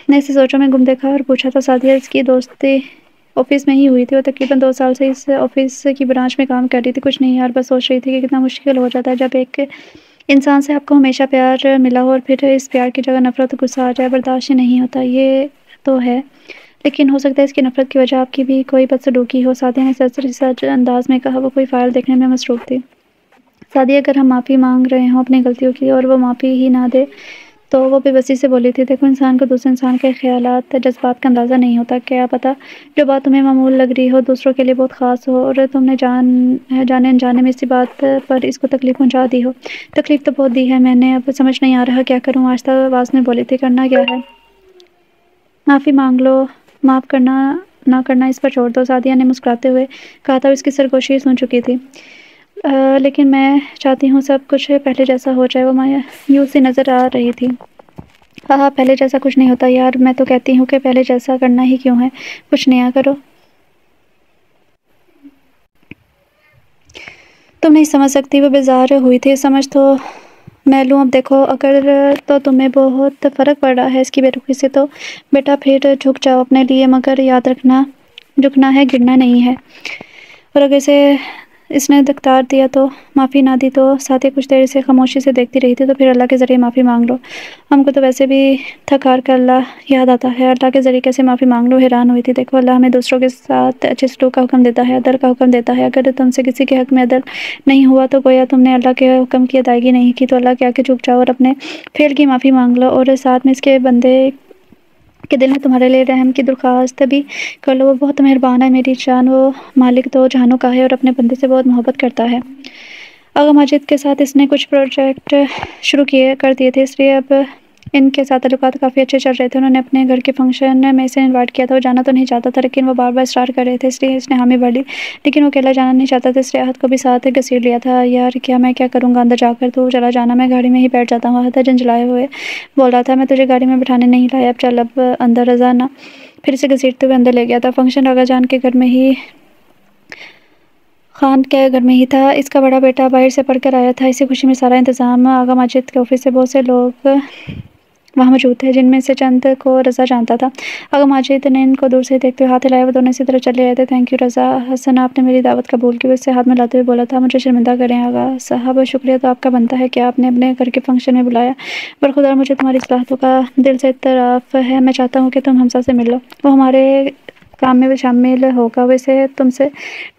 نے اسے سوچوں میں گم دیکھا اور پوچھا تھا۔ سعدیہ اس کی دوستی آفس میں ہی ہوئی تھی۔ وہ تقریباً 2 سال سے اس آفس کی برانچ میں کام کر رہی تھی۔ کچھ نہیں یار، بس سوچ رہی تھی کہ کتنا مشکل ہو جاتا ہے جب ایک انسان سے آپ کو ہمیشہ پیار ملا ہو اور پھر اس پیار کی جگہ نفرت اور غصہ آ جائے۔ برداشت ہی نہیں ہوتا۔ یہ تو ہے، لیکن ہو سکتا ہے اس کی نفرت کی وجہ آپ کی بھی کوئی بدسلوکی ہو۔ سعدیہ نے سرسری انداز میں کہا۔ وہ کوئی فائل دیکھنے میں مصروف تھی۔ سعدیہ، اگر ہم معافی مانگ رہے ہوں اپنی غلطیوں کی اور وہ معافی ہی نہ دے تو وہ بے بسی سے بولی تھی۔ دیکھو، انسان کو دوسرے انسان کے خیالات، جذبات کا اندازہ نہیں ہوتا۔ کیا پتہ جو بات تمہیں معمول لگ رہی ہو دوسروں کے لیے بہت خاص ہو اور تم نے جانے انجانے میں اسی بات پر اس کو تکلیف پہنچا دی ہو۔ تکلیف تو بہت دی ہے میں نے، اب سمجھ نہیں آ رہا کیا کروں۔ آہستہ آواز میں بولی تھی۔ کرنا کیا ہے؟ معافی مانگ لو۔ معاف کرنا نہ کرنا اس پر چھوڑ دو۔ سعدیہ نے مسکراتے ہوئے کہا تھا۔ اس کی سرگوشی سن چکی تھی۔ لیکن میں چاہتی ہوں سب کچھ پہلے جیسا ہو جائے۔ وہ مایوس سی نظر آ رہی تھی۔ ہاں، پہلے جیسا کچھ نہیں ہوتا یار۔ میں تو کہتی ہوں کہ پہلے جیسا کرنا ہی کیوں ہے، کچھ نیا کرو۔ تم نہیں سمجھ سکتی۔ وہ بیزار ہوئی تھی۔ سمجھ تو میں لوں۔ اب دیکھو، اگر تو تمہیں بہت فرق پڑ رہا ہے اس کی بے رخی سے تو بیٹا پھر جھک جاؤ اپنے لیے، مگر یاد رکھنا جھکنا ہے، گرنا نہیں ہے۔ اور اگر اس نے دکتار دیا تو معافی نہ دی تو ساتھی کچھ دیر اسے خاموشی سے دیکھتی رہی تھی۔ تو پھر اللہ کے ذریعے معافی مانگ لو، ہم کو تو ویسے بھی تھک ہار کر اللہ یاد آتا ہے، اللہ کے ذریعے کیسے معافی مانگ لو۔ حیران ہوئی تھی۔ دیکھو اللہ ہمیں دوسروں کے ساتھ اچھے سلوک کا حکم دیتا ہے، عدل کا حکم دیتا ہے۔ اگر تم سے کسی کے حق میں عدل نہیں ہوا تو گویا تم نے اللہ کے حکم کی ادائیگی نہیں کی، تو اللہ کے آگے جھک جاؤ اور اپنے فعل کی معافی مانگ لو، اور ساتھ میں اس کے بندے کے دل میں تمہارے لیے رحم کی درخواست بھی کر لو۔ وہ بہت مہربان ہے میری جان، وہ مالک دو جہانوں کا ہے اور اپنے بندے سے بہت محبت کرتا ہے۔ آغا ماجد کے ساتھ اس نے کچھ پروجیکٹ شروع کر دیے تھے، اس لیے اب ان کے ساتھ تعلقات کافی اچھے چل رہے تھے۔ انہوں نے اپنے گھر کے فنکشن میں اسے انوائٹ کیا تھا، وہ جانا تو نہیں چاہتا تھا لیکن وہ بار بار اصرار کر رہے تھے، اس لیے اس نے حامی بھر لی، لیکن وہ اکیلا جانا نہیں چاہتا تھا، اس لیے احد کو بھی ساتھ گھسیٹ لیا تھا۔ یار کیا میں کیا کروں گا اندر جا کر، تو چلا جانا، میں گاڑی میں ہی بیٹھ جاتا ہوں۔ احد جھنجھلائے ہوئے بول رہا تھا، میں تجھے گاڑی میں بٹھانے نہیں لایا، اب چل اب اندر۔ رضا نہ پھر اسے گھسیٹتے ہوئے اندر لے گیا تھا۔ فنکشن آغا جان کے گھر میں ہی خان کے گھر میں ہی تھا، اس کا بڑا بیٹا باہر سے پڑھ کر آیا تھا، اسی خوشی میں سارا انتظام آغا ماجد کے آفس سے بہت سے لوگ وہاں موجود تھے، جن میں سے چند کو رضا جانتا تھا۔ آغا ماجد نے ان کو دور سے دیکھتے ہوئے ہاتھ ہلایا، وہ دونوں اسی طرح چلے آئے تھے۔ تھینک یو رضا حسن، آپ نے میری دعوت قبول کی۔ وہ اس سے ہاتھ ملاتے ہوئے بولا تھا، مجھے شرمندہ کریں آغا صاحب، شکریہ تو آپ کا بنتا ہے کہ آپ نے اپنے گھر کے فنکشن میں بلایا، برخدا مجھے تمہاری اصلاحاتوں کا دل سے اعتراف ہے، میں چاہتا ہوں کہ تم حمزہ سے مل لو، وہ ہمارے کام میں شامل ہوگا، وہ اسے تم سے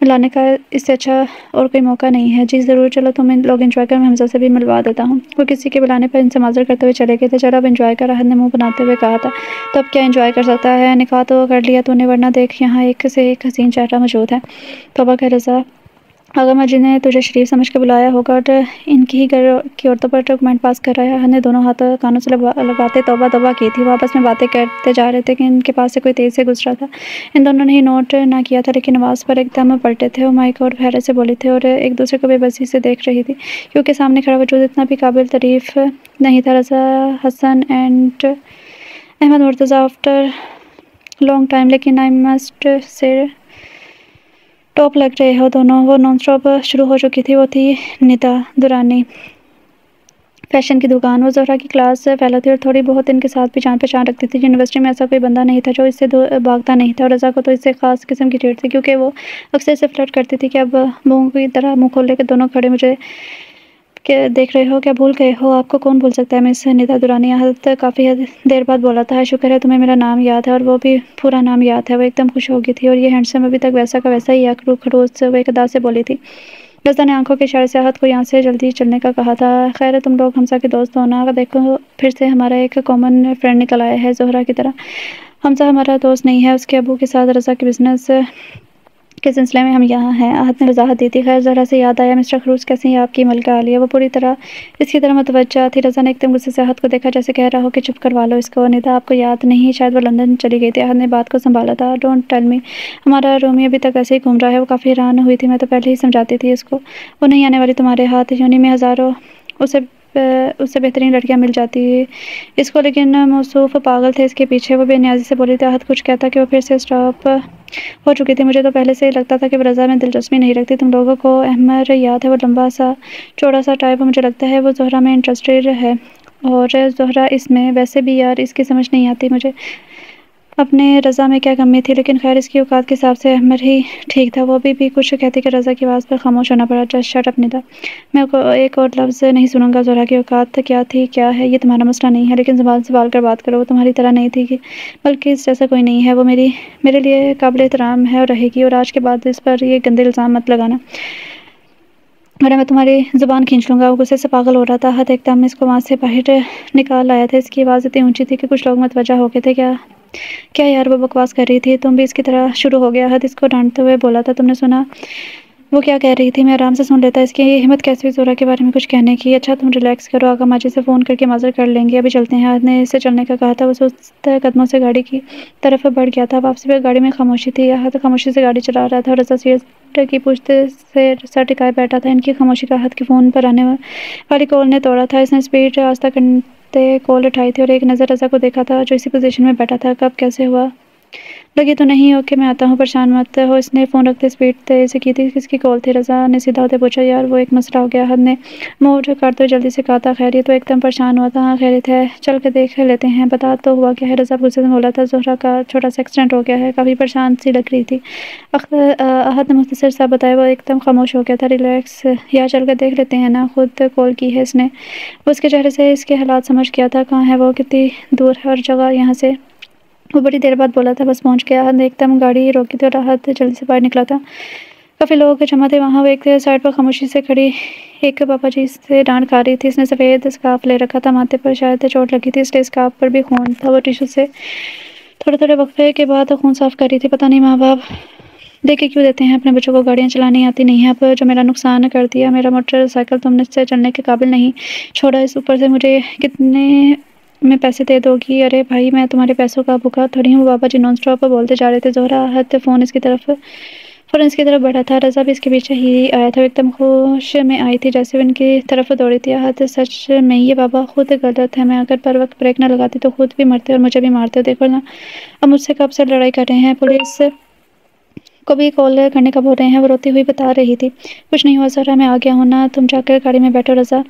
ملانے کا اس سے اچھا اور کوئی موقع نہیں ہے۔ جی ضرور، چلو تم لوگ انجوائے کرو، میں حمزہ سے بھی ملوا دیتا ہوں۔ وہ کسی کے بلانے پر ان سے معذرت کرتے ہوئے چلے گئے تھے۔ چلو اب انجوائے کر، احد نے منہ بناتے ہوئے کہا تھا۔ تو اب کیا انجوائے کر سکتا ہے، نکاح تو کر لیا تو نے، ورنہ دیکھ یہاں ایک سے ایک حسین چہرہ موجود ہے۔ توبہ کر رضا، آغا ماجد نے تجھے شریف سمجھ کے بلایا ہوگا اور ان کی ہی گھر کی عورتوں پر کمنٹ پاس کر رہا ہے۔ احد نے دونوں ہاتھ کانوں سے لگاتے توبہ توبہ کی تھی۔ وہ آپس میں باتیں کرتے جا رہے تھے کہ ان کے پاس سے کوئی تیز سے گزرا تھا، ان دونوں نے ہی نوٹ نہ کیا تھا لیکن آواز پر ایک دم پلٹے تھے۔ وہ مائک اور حیرت سے بولی تھی اور ایک دوسرے کو بے بسی سے دیکھ رہی تھی، کیونکہ سامنے کھڑا وجود اتنا بھی قابل تعریف نہیں تھا۔ Raza Hasan and Ahmed Murtaza after long time, لیکن آئی مسٹ سے ٹاپ لگ رہے ہو دونوں۔ وہ نان اسٹاپ شروع ہو چکی تھی، وہ تھی ندا درانی فیشن کی دکان۔ وہ زہرا کی کلاس فیلو تھی اور تھوڑی بہت ان کے ساتھ بھی جان پہچان رکھتی تھی۔ یونیورسٹی میں ایسا کوئی بندہ نہیں تھا جو اس سے بھاگتا نہیں تھا، اور رضا کو تو اس سے خاص قسم کی چیڑ تھی، کیونکہ وہ اکثر اسے فلرٹ کرتی تھی کہ اب بہوں کی طرح منہ کھولے کے دونوں کھڑے مجھے دیکھ رہے ہو، کیا بھول گئے ہو، آپ کو کون بھول سکتا ہے مس ندا درانی۔ احد کافی دیر بعد بولا تھا، شکر ہے تمہیں میرا نام یاد ہے، اور وہ بھی پورا نام یاد ہے۔ وہ ایک دم خوش ہو گئی تھی، اور یہ ہینڈسم ابھی تک ویسا کا ویسا ہی اکڑو کھڑوس وہ ایک ادا سے بولی تھی۔ رضا نے آنکھوں کے اشارے سے احد کو یہاں سے جلدی چلنے کا کہا تھا۔ خیر تم لوگ حمزہ کے دوست ہو نا، دیکھو پھر سے ہمارا ایک کامن فرینڈ نکل آیا ہے، زہرا کی طرح۔ حمزہ ہمارا دوست نہیں ہے، اس کے ابو کے ساتھ رضا کے بزنس کے سلسلے میں ہم یہاں ہیں، احد نے وضاحت دی تھی۔ خیر زہرا سے یاد آیا، مسٹر خروس کیسی ہیں آپ کی ملکہ عالیہ، وہ پوری طرح اس کی طرح متوجہ تھی۔ رضا نے ایک دم غصے سے احد کو دیکھا، جیسے کہہ رہا ہو کہ چپ کروا لو اس کو۔ ندا آپ کو یاد نہیں، شاید وہ لندن چلی گئی تھی، احد نے بات کو سنبھالا تھا۔ ڈونٹ ٹیل می، ہمارا رومی ابھی تک ایسے ہی گھوم رہا ہے۔ وہ کافی حیران ہوئی تھی، میں تو پہلے ہی سمجھاتی تھی اس کو، وہ نہیں آنے والی تمہارے ہاتھ، یونی میں ہزاروں اس سے بہترین لڑکیاں مل جاتی اس کو، لیکن موصوف پاگل تھے اس کے پیچھے۔ وہ بے نیازی سے بولی تھی۔ احد کچھ کہتا کہ وہ پھر سے اسٹاپ ہو چکی تھی۔ مجھے تو پہلے سے ہی لگتا تھا کہ وہ رضا میں دلچسپی نہیں رکھتی، تم لوگوں کو احمر یاد ہے، وہ لمبا سا چوڑا سا ٹائپ، مجھے لگتا ہے وہ زہرا میں انٹرسٹڈ ہے، اور زہرا اس میں، ویسے بھی یار اس کی سمجھ نہیں آتی مجھے اپنے رضا میں کیا کمی تھی، لیکن خیر اس کی اوقات کے حساب سے احمر ہی ٹھیک تھا۔ وہ بھی کچھ کہتی کہ رضا کی آواز پر خاموش ہونا پڑا۔ جسٹ شٹ اپ ندا، میں ایک اور لفظ نہیں سنوں گا۔ زہرا کی اوقات کیا تھی کیا ہے یہ تمہارا مسئلہ نہیں ہے، لیکن زبان سنبھال کر بات کرو، وہ تمہاری طرح نہیں تھی بلکہ اس جیسا کوئی نہیں ہے، وہ میرے لیے قابل احترام ہے اور رہے گی، اور آج کے بعد اس پر یہ گندے الزام مت لگانا ورنہ میں تمہاری زبان کھینچ لوں گا۔ وہ غصے سے پاگل ہو رہا تھا۔ احد ایک دم اس کو وہاں سے باہر نکال لایا تھا، اس کی آواز اتنی اونچی تھی کہ کچھ لوگ متوجہ ہو گئے تھے۔ کیا یار وہ بکواس کر رہی تھی، تم بھی اس کی طرح شروع ہو گیا۔ احد اس کو ڈانٹتے ہوئے بولا تھا، تم نے سنا وہ کیا کہہ رہی تھی، میں آرام سے سن لیتا، اس کی ہمت کیسی زہرا کے بارے میں کچھ کہنے کی۔ اچھا تم ریلیکس کرو، آغا ماجد سے فون کر کے معذرت کر لیں گے، ابھی چلتے ہیں۔ احد نے اسے چلنے کا کہا تھا۔ وہ سست قدموں سے گاڑی کی طرف بڑھ گیا تھا۔ واپسی پر گاڑی میں خاموشی تھی، احد خاموشی سے گاڑی چلا رہا تھا اور رضا سیٹ کی پشت سے سر ٹکائے بیٹھا تھا۔ ان کی خاموشی کا احد کے فون پر آنے والی کال نے توڑا تھا۔ اس نے اسپیڈ آہستہ کرتے کال اٹھائی تھی اور ایک نظر رضا کو دیکھا تھا جو اسی پوزیشن میں بیٹھا تھا۔ کب کیسے ہوا لگی تو نہیں ہو کہ میں آتا ہوں، پریشان مت ہو۔ اس نے فون رکھتے اسپیڈ تیز کی تھی۔ کس کی کال تھی؟ رضا نے سیدھا ہوتے پوچھا۔ یار وہ ایک مسئلہ ہو گیا۔ احد نے منہ کاٹتے ہوئے جلدی سے کہا تھا۔ خیریت؟ وہ ایک دم پریشان ہوا تھا۔ ہاں خیریت ہے، چل کے دیکھ لیتے ہیں، بتا تو ہوا کیا ہے؟ رضا غصے سے بولا تھا۔ زہرا کا چھوٹا سا ایکسیڈنٹ ہو گیا ہے، کافی پریشان سی لگ رہی تھی۔ احد نے مختصر سا بتایا۔ وہ ایک دم خاموش ہو گیا تھا۔ ریلیکس یار، چل کے دیکھ لیتے ہیں نا، خود کال کی ہے اس نے۔ وہ اس کے چہرے سے اس کے حالات سمجھ گیا تھا۔ کہاں ہے وہ؟ کتنی دور ہے اور جگہ یہاں سے؟ وہ بڑی دیر بعد بولا تھا۔ بس پہنچ گیا۔ احد نے ایک دم گاڑی روکی تھی اور احد جلدی سے باہر نکلا تھا۔ کافی لوگ جمع تھے وہاں۔ وہ ایک سائڈ پر خاموشی سے کھڑی ایک بابا جی سے ڈانٹ کھا رہی تھی۔ اس نے سفید اسکارف لے رکھا تھا، ماتھے پر شاید چوٹ لگی تھی، اس لیے اسکارف پر بھی خون تھا۔ وہ ٹیشو سے تھوڑے تھوڑے وقفے کے بعد خون صاف کر رہی تھی۔ پتہ نہیں ماں باپ دیکھ کے کیوں دیتے ہیں اپنے بچوں کو؟ گاڑیاں چلانی آتی نہیں ہے اب جو میرا نقصان کر دیا۔ میرا موٹر سائیکل تم نے سے چلنے کے قابل نہیں چھوڑا، اس اوپر سے مجھے کتنے میں پیسے دے دو گی؟ ارے بھائی میں تمہارے پیسوں کا بھوکا تھوڑی ہوں۔ بابا جی نان اسٹاپ بولتے جا رہے تھے۔ زہرا احد فوراً اس کی طرف بڑھا تھا۔ رضا بھی اس کے پیچھے ہی آیا تھا۔ وہ ایک دم ہوش میں آئی تھی، جیسے وہ ان کی طرف دوڑی تھی۔ احد سچ میں یہ بابا خود غلط ہے، میں اگر پر وقت بریک نہ لگاتی تو خود بھی مرتے اور مجھے بھی مارتے۔ دیکھو نا اب مجھ سے کب سے لڑائی کر رہے ہیں، پولیس کو بھی کال کرنے کا بول رہے ہیں۔ وہ روتی ہوئی بتا رہی تھی۔ کچھ نہیں ہوا زہرا، میں آ گیا ہوں نا، تم جا کر گاڑی میں بیٹھو۔ رضا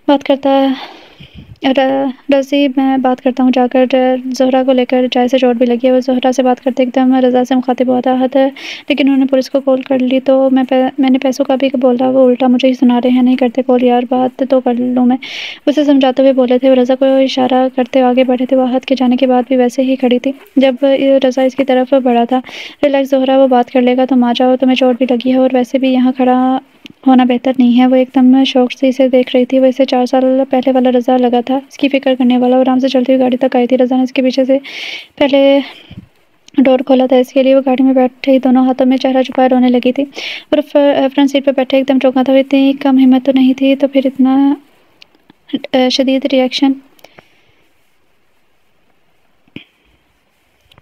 بات کرتا رضی میں بات کرتا ہوں جا کر، زہرا کو لے کر جائے سے چوٹ بھی لگی ہے۔ وہ زہرا سے بات کرتے ایک دم رضا سے مخاطب ہوا تھا۔ احد لیکن انہوں نے پولیس کو کال کر لی تو میں نے پیسوں کا بھی بولا، وہ الٹا مجھے ہی سنا رہے ہیں۔ نہیں کرتے کال یار، بات تو کر لوں میں، اسے سمجھاتے ہوئے بولے تھے۔ وہ رضا کو اشارہ کرتے آگے بڑھے تھے۔ وہ احد کے جانے کے بعد بھی ویسے ہی کھڑی تھی جب رضا اس کی طرف بڑھا تھا۔ ریلیکس زہرا، وہ بات کر لے گا، تم آ جاؤ، تمہیں چوٹ بھی لگی ہے اور ویسے بھی یہاں کھڑا ہونا بہتر نہیں ہے۔ وہ ایک دم شوق سے اسے دیکھ رہی تھی۔ وہ اسے 4 سال پہلے والا رضا لگا تھا، اس کی فکر کرنے والا۔ وہ آرام سے چلتی ہوئی گاڑی تک آئی تھی۔ رضا نے اس کے پیچھے سے پہلے ڈور کھولا تھا اس کے لیے۔ وہ گاڑی میں بیٹھے ہی دونوں ہاتھوں میں چہرہ چھپائے رونے لگی تھی۔ اور فرنٹ سیٹ پہ بیٹھے ایک دم چونکا تھا۔ وہ اتنی کم ہمت تو نہیں تھی، تو پھر اتنا شدید ریئیکشن۔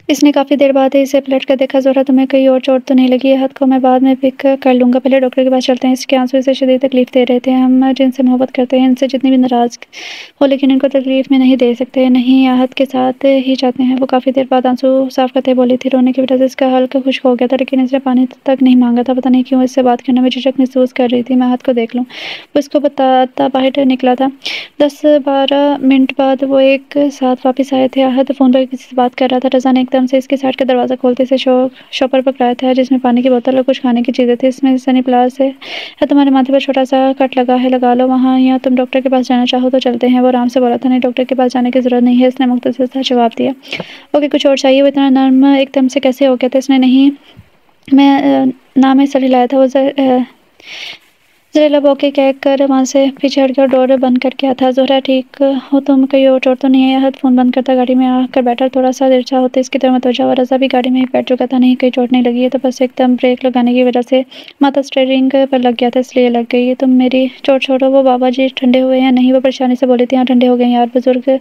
اس نے کافی دیر بعد اسے پلٹ کر دیکھا۔ زہرا تمہیں کہیں اور چوٹ تو نہیں لگی؟ احد کو میں بعد میں پک کر لوں گا، پہلے ڈاکٹر کے پاس چلتے ہیں۔ اس کے آنسو اسے شدید تکلیف دے رہے تھے۔ ہم جن سے محبت کرتے ہیں، ان سے جتنی بھی ناراض ہو، لیکن ان کو تکلیف میں نہیں دے سکتے، نہیں احد کے ساتھ ہی چاہتے ہیں۔ وہ کافی دیر بعد آنسو صاف کرتے بولی تھی۔ رونے کی وجہ سے اس کا حلق خشک ہو گیا تھا، لیکن اس نے پانی تک نہیں مانگا تھا۔ پتہ نہیں کیوں اس سے بات کرنے میں جھجک محسوس کر رہی تھی۔ میں احد کو دیکھ لوں، وہ اس کو بتاتا باہر نکلا تھا۔ 10-12 منٹ بعد وہ ایک ساتھ واپس آئے تھے۔ احد فون پر کسی سے بات کر رہا تھا۔ رضا نے ایک دم سے اس کے سائڈ کا دروازہ کھولتے سے شوپر پکڑایا تھا، جس میں پانی کی بوتل اور کچھ کھانے کی چیزیں تھیں۔ اس میں سنی پلاس ہے، تمہارے ماتھے پر چھوٹا سا کٹ لگا ہے، لگا لو وہاں، یا تم ڈاکٹر کے پاس جانا چاہو تو چلتے ہیں۔ وہ آرام سے بولا تھا۔ نہیں ڈاکٹر کے پاس جانے کی ضرورت نہیں ہے، اس نے مختصر سا جواب دیا۔ اوکے کچھ اور چاہیے؟ وہ اتنا نرم ایک دم سے کیسے ہو گیا تھا؟ اس نے نہیں، میں نام سلی لایا تھا۔ وہ زہریلا اوکے کہہ کر وہاں سے پیچھے ہٹ گیا اور ڈور بند کر کے تھا۔ زہرا ٹھیک ہو تم؟ کہیں اور چوٹ تو نہیں ہے؟ احد فون بند کرتا گاڑی میں آ کر بیٹھا، تھوڑا سا درچا ہوتے اس کی طرف متوجہ ہوا۔ رضا بھی گاڑی میں ہی بیٹھ چکا تھا۔ نہیں کہیں چوٹ نہیں لگی ہے، تو بس ایک دم بریک لگانے کی وجہ سے ماتھا اسٹیئرنگ پر لگ گیا تھا، اس لیے لگ گئی۔ تم میری چوٹ چھوڑو۔ وہ بابا جی ٹھنڈے ہوئے یا نہیں؟ وہ پریشانی سے بولی تھی۔ ہاں ٹھنڈے ہو گئے یار، بزرگ ہے،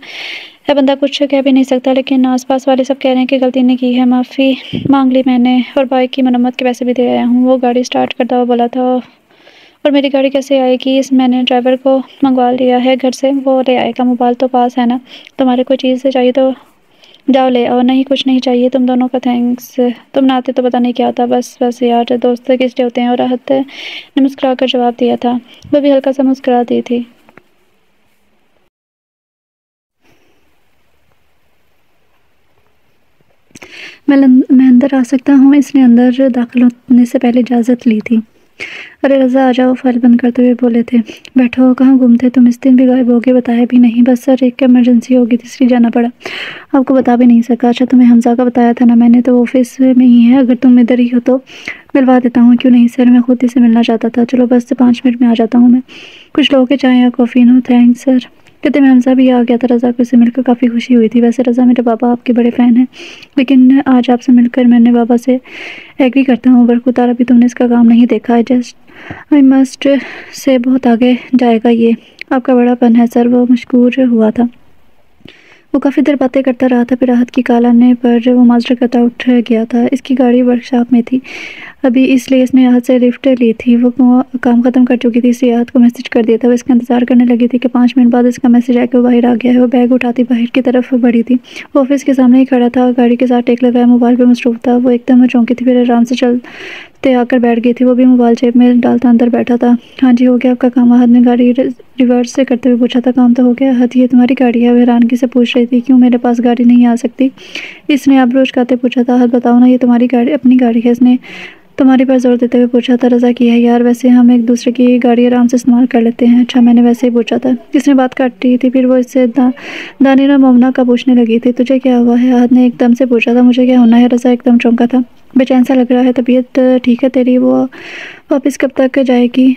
بندہ کچھ کہہ بھی نہیں سکتا، لیکن آس پاس والے سب کہہ رہے ہیں کہ غلطی نے کی ہے، معافی مانگ لی میں نے، اور بائک کی مرمت کے پیسے بھی دے آیا ہوں۔ وہ گاڑی سٹارٹ کرتا ہوا بولا تھا۔ اور میری گاڑی کیسے آئے گی؟ میں نے ڈرائیور کو منگوا لیا ہے گھر سے، وہ لے آئے گا۔ موبائل تو پاس ہے نا؟ تمہارے کوئی چیز چاہیے تو جاؤ لے آؤ۔ نہیں کچھ نہیں چاہیے، تم دونوں کا تھینکس، تم نہ آتے تو پتہ نہیں کیا ہوتا۔ بس یار، دوست کس لیے ہوتے ہیں؟ اور احد نے مسکرا کر جواب دیا تھا۔ وہ بھی ہلکا سا مسکرا دی تھی۔ میں اندر آ سکتا ہوں؟ اس نے اندر داخل ہونے سے پہلے اجازت لی تھی۔ ارے رضا آ جاؤ، فائل بند کرتے ہوئے بولے تھے۔ بیٹھو، کہاں گم تھے تم؟ اس دن بھی غائب ہو گئے، بتایا بھی نہیں؟ بس سر ایک ایمرجنسی ہوگی تھی، اس لیے جانا پڑا، آپ کو بتا بھی نہیں سکا۔ اچھا تمہیں حمزہ کا بتایا تھا نا میں نے؟ تو وہ آفس میں ہی ہے، اگر تم ادھر ہی ہو تو ملوا دیتا ہوں۔ کیوں نہیں سر، میں خود ہی سے ملنا چاہتا تھا۔ چلو بس 5 منٹ میں آ جاتا ہوں میں، کچھ لوگوں کے چائے یا کافی؟ نو تھینکس سر۔ کہتے میں حمزہ بھی آ گیا تھا۔ رضا کو اسے مل کر کافی خوشی ہوئی تھی۔ ویسے رضا میرے بابا آپ کے بڑے فین ہیں، لیکن آج آپ سے مل کر میں نے بابا سے ایگری کرتا ہوں، برخودار ابھی تم نے اس کا کام نہیں دیکھا ہے، آئی مسٹ سے بہت آگے جائے گا یہ، آپ کا بڑا پن ہے سر۔ وہ مشکور ہوا تھا۔ وہ وہ کافی دیر باتیں کرتا رہا تھا، پھر راحت کی کال آنے پر وہ معذرت کرتا اٹھ گیا تھا۔ اس کی گاڑی ورکشاپ میں تھی ابھی، اس لیے اس نے راحت سے لفٹ لی تھی۔ وہ کام ختم کر چکی تھی، اس لیے راحت کو میسج کر دیا تھا۔ وہ اس کا انتظار کرنے لگی تھی کہ 5 منٹ بعد اس کا میسج آیا کہ وہ باہر آ گیا ہے۔ وہ بیگ اٹھاتی باہر کی طرف بڑھی تھی۔ وہ آفس کے سامنے ہی کھڑا تھا، گاڑی کے ساتھ ٹیک لگایا موبائل پہ مصروف تھا۔ وہ ایک دم چونکی تھی، پھر آرام سے چلتے آ کر بیٹھ گئی تھی۔ وہ بھی موبائل جیب میں ڈالتا اندر بیٹھا تھا۔ ہاں جی، ہو گیا آپ کا کام؟ احد نے گاڑی ریورس سے کرتے ہوئے پوچھا تھا۔ کام تو ہو گیا احد، یہ تمہاری گاڑی ہے؟ وہ حیرانگی سے پوچھ رہی تھی۔ کیوں میرے پاس گاڑی نہیں آ سکتی؟ اس نے آبروش کھاتے پوچھا تھا۔ احد بتاؤ نا، یہ تمہاری گاڑی اپنی گاڑی ہے؟ اس نے تمہاری پر زور دیتے ہوئے پوچھا تھا۔ رضا کی ہے یار، ویسے ہم ایک دوسرے کی گاڑی آرام سے استعمال کر لیتے ہیں۔ اچھا، میں نے ویسے ہی پوچھا تھا۔ اس نے بات کاٹ رہی تھی، پھر وہ اس سے دانیرہ مومنہ کا پوچھنے لگی تھی۔ تجھے کیا ہوا ہے؟ احد نے ایک دم سے پوچھا تھا۔ مجھے کیا ہونا ہے؟ رضا ایک دم چونکا تھا۔ بے چین سا لگ رہا ہے، طبیعت ٹھیک ہے تیری؟ وہ واپس کب تک جائے گی؟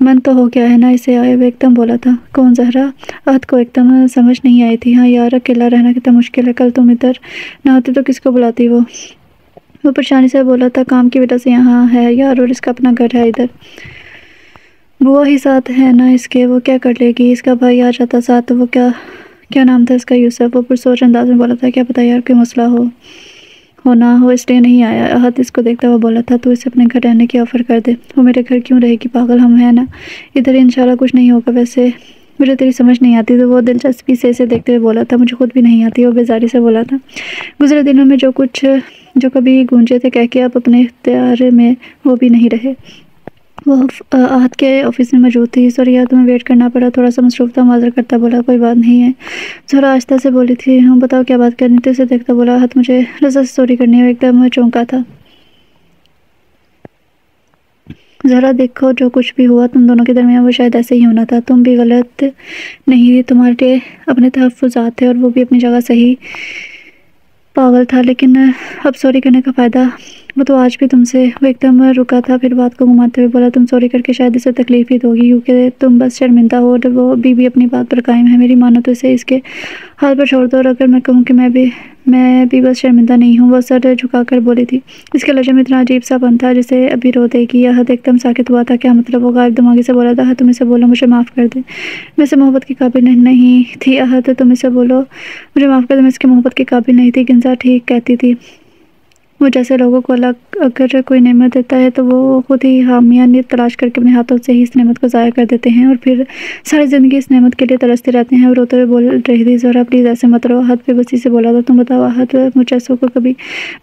من تو ہو گیا ہے نا اسے آئے؟ وہ ایک دم بولا تھا۔ کون زہرا؟ احد کو ایک دم سمجھ نہیں آئی تھی۔ ہاں یار، اکیلا رہنا کتنا مشکل ہے، کل تم ادھر نہ ہوتی تو کس کو بلاتی؟ وہ پریشانی سے بولا تھا۔ کام کی وجہ سے یہاں ہے یار، اور اس کا اپنا گھر ہے ادھر، بوا ہی ساتھ ہے نا اس کے، وہ کیا کر لے گی؟ اس کا بھائی آ جاتا ساتھ تو وہ کیا نام تھا اس کا؟ یوسف۔ وہ پرسوچ انداز میں بولا تھا۔ کیا پتا یار، کوئی مسئلہ ہو نہ ہو، اس لیے نہیں آیا۔ احد اس کو دیکھتا ہوا بولا تھا۔ تو اسے اپنے گھر رہنے کی آفر کر دے۔ وہ میرے گھر کیوں رہے گی پاگل، ہم ہیں نا ادھر، انشاءاللہ کچھ نہیں ہوگا۔ ویسے مجھے تیری سمجھ نہیں آتی، تو وہ دلچسپی سے اسے دیکھتے ہوئے بولا تھا۔ مجھے خود بھی نہیں آتی، وہ بیزاری سے بولا تھا۔ گزرے دنوں میں جو کبھی گونجے تھے کہہ کے اب اپنے اختیار میں وہ بھی نہیں رہے۔ وہ احد کے آفس میں موجود تھی۔ سوری یار، تمہیں ویٹ کرنا پڑا، تھوڑا سا مصروف تھا، معذرت کرتا بولا۔ کوئی بات نہیں ہے، زہرا آہستہ سے بولی تھی۔ ہاں بتاؤ کیا بات کرنی تھی؟ اسے دیکھتا بولا احد۔ مجھے رضا سے سوری کرنی ہے۔ وہ ایک دم چونکا تھا۔ زہرا دیکھو، جو کچھ بھی ہوا تم دونوں کے درمیان وہ شاید ایسے ہی ہونا تھا، تم بھی غلط نہیں، تمہارے اپنے تحفظات تھے اور وہ بھی اپنی جگہ صحیح پاگل تھا، لیکن اب سوری کرنے کا فائدہ؟ وہ تو آج بھی تم سے… وہ ایک دم رکا تھا، پھر بات کو گھماتے ہوئے بولا۔ تم سوری کر کے شاید اسے تکلیف ہی دوگی، کیونکہ تم بس شرمندہ ہو، اور وہ بھی اپنی بات پر قائم ہے۔ میری مانو تو اسے اس کے حال پر چھوڑ دو، اور اگر میں کہوں کہ میں بھی بس شرمندہ نہیں ہوں۔ وہ سر جھکا کر بولی تھی۔ اس کے لہجے میں اتنا عجیب سا پن تھا جسے ابھی رو دے گی۔ احد ایک دم ساکت ہوا تھا۔ کیا مطلب؟ وہ غائب دماغی سے بولا تھا۔ تم اسے بولو مجھے معاف کر دے، میں اسے محبت کے قابل نہیں تھی۔ احد تم اسے بولو مجھے معاف کر دے، میں اس کی محبت کے قابل نہیں تھی۔ گنزا ٹھیک کہتی تھی، وہ جیسے لوگوں کو اللہ اگر کوئی نعمت دیتا ہے تو وہ خود ہی حامیہ تلاش کر کے اپنے ہاتھوں سے ہی اس نعمت کو ضائع کر دیتے ہیں، اور پھر ساری زندگی اس نعمت کے لیے ترستے رہتے ہیں۔ وہ روتے ہوئے بول رہی تھی۔ زہرا پلیز ایسے مت رو، احد پہ بسی سے بولا تھا۔ تم بتاؤ احد، مجھ جیسوں کو کبھی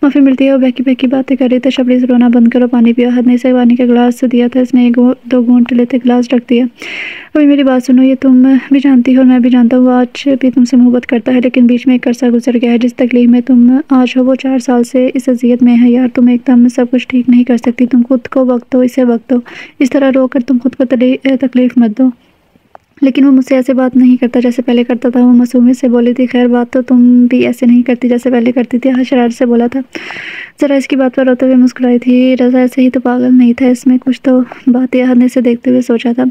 معافی ملتی ہے؟ وہ بہکی بہکی باتیں کر رہی تھی۔ شبلی سے رونا بند کرو، پانی پیو۔ احد نے اسے پانی کا گلاس دیا تھا، اس نے 1-2 گھونٹ لیتے گلاس ڈھک دیا۔ ابھی میری بات سنو، یہ تم بھی جانتی ہو اور میں بھی جانتا ہوں، وہ آج بھی تم سے محبت کرتا ہے، لیکن بیچ میں ایک عرصہ گزر گیا ہے۔ جس تکلیف میں تم آج ہو وہ 4 سال سے اس اذیت میں ہے یار۔ تم ایک دم سب کچھ ٹھیک نہیں کر سکتی، تم خود کو وقت دو، اسے وقت دو، اس طرح رو کر تم خود کو تکلیف مت دو۔ لیکن وہ مجھ سے ایسے بات نہیں کرتا جیسے پہلے کرتا تھا، وہ معصومیت سے بولی تھی۔ خیر بات تو تم بھی ایسے نہیں کرتی جیسے پہلے کرتی تھی، شرارت سے بولا تھا۔ ذرا اس کی بات پر روتے ہوئے مسکرائی تھی۔ رضا ایسے ہی تو پاگل نہیں تھا، اس میں کچھ تو بات ہے، احد نے اسے دیکھتے ہوئے سوچا تھا۔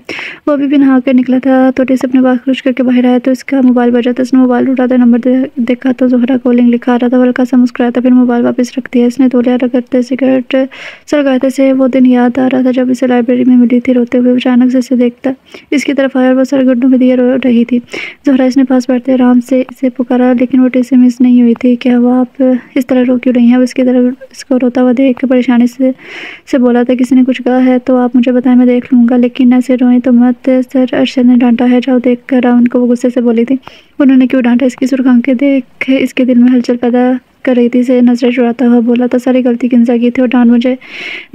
وہ ابھی بھی نہا کر نکلا تھا، توٹی سے اپنے بال خروش کر کے باہر آیا تو اس کا موبائل بجا تھا۔ اس نے موبائل اٹھاتا نمبر دیکھا تو زہرا کالنگ لکھا آ رہا تھا۔ وہ ہلکا سا مسکرایا تھا، پھر موبائل واپس رکھ دیا۔ اس نے تولیا رگڑتے سگریٹ سلگاتے سے وہ دن یاد آ رہا تھا جب اسے لائبریری میں ملی تھی۔ روتے ہوئے اچانک سے اسے دیکھتا اس کی طرف آیا اور وہ سر گڈوں میں دیے رو رہی تھی۔ زہرا اس نے پاس بیٹھتے آرام سے اسے پکارا، لیکن وہ ٹی سے مس نہیں ہوئی تھی۔ کیا ہوا، آپ اس طرح رو کیوں رہی ہیں؟ وہ اس کی طرف اس کو روتا ہوا دیکھ کے پریشانی سے بولا تھا۔ کسی نے کچھ کہا ہے تو آپ مجھے بتائیں، میں دیکھ لوں گا، لیکن ایسے روئیں تو مت۔ سر ارشد نے ڈانٹا ہے، جاؤ دیکھ کر آؤ ان کو، وہ غصے سے بولی تھی۔ انہوں نے کیوں ڈانٹا؟ اس کی سرخ آنکھیں دیکھ اس کے دل میں ہلچل پیدا کر رہی تھی۔ اسے نظریں چڑھاتا ہوا بولا تھا۔ ساری غلطی گنزا کی تھی اور ڈانٹ مجھے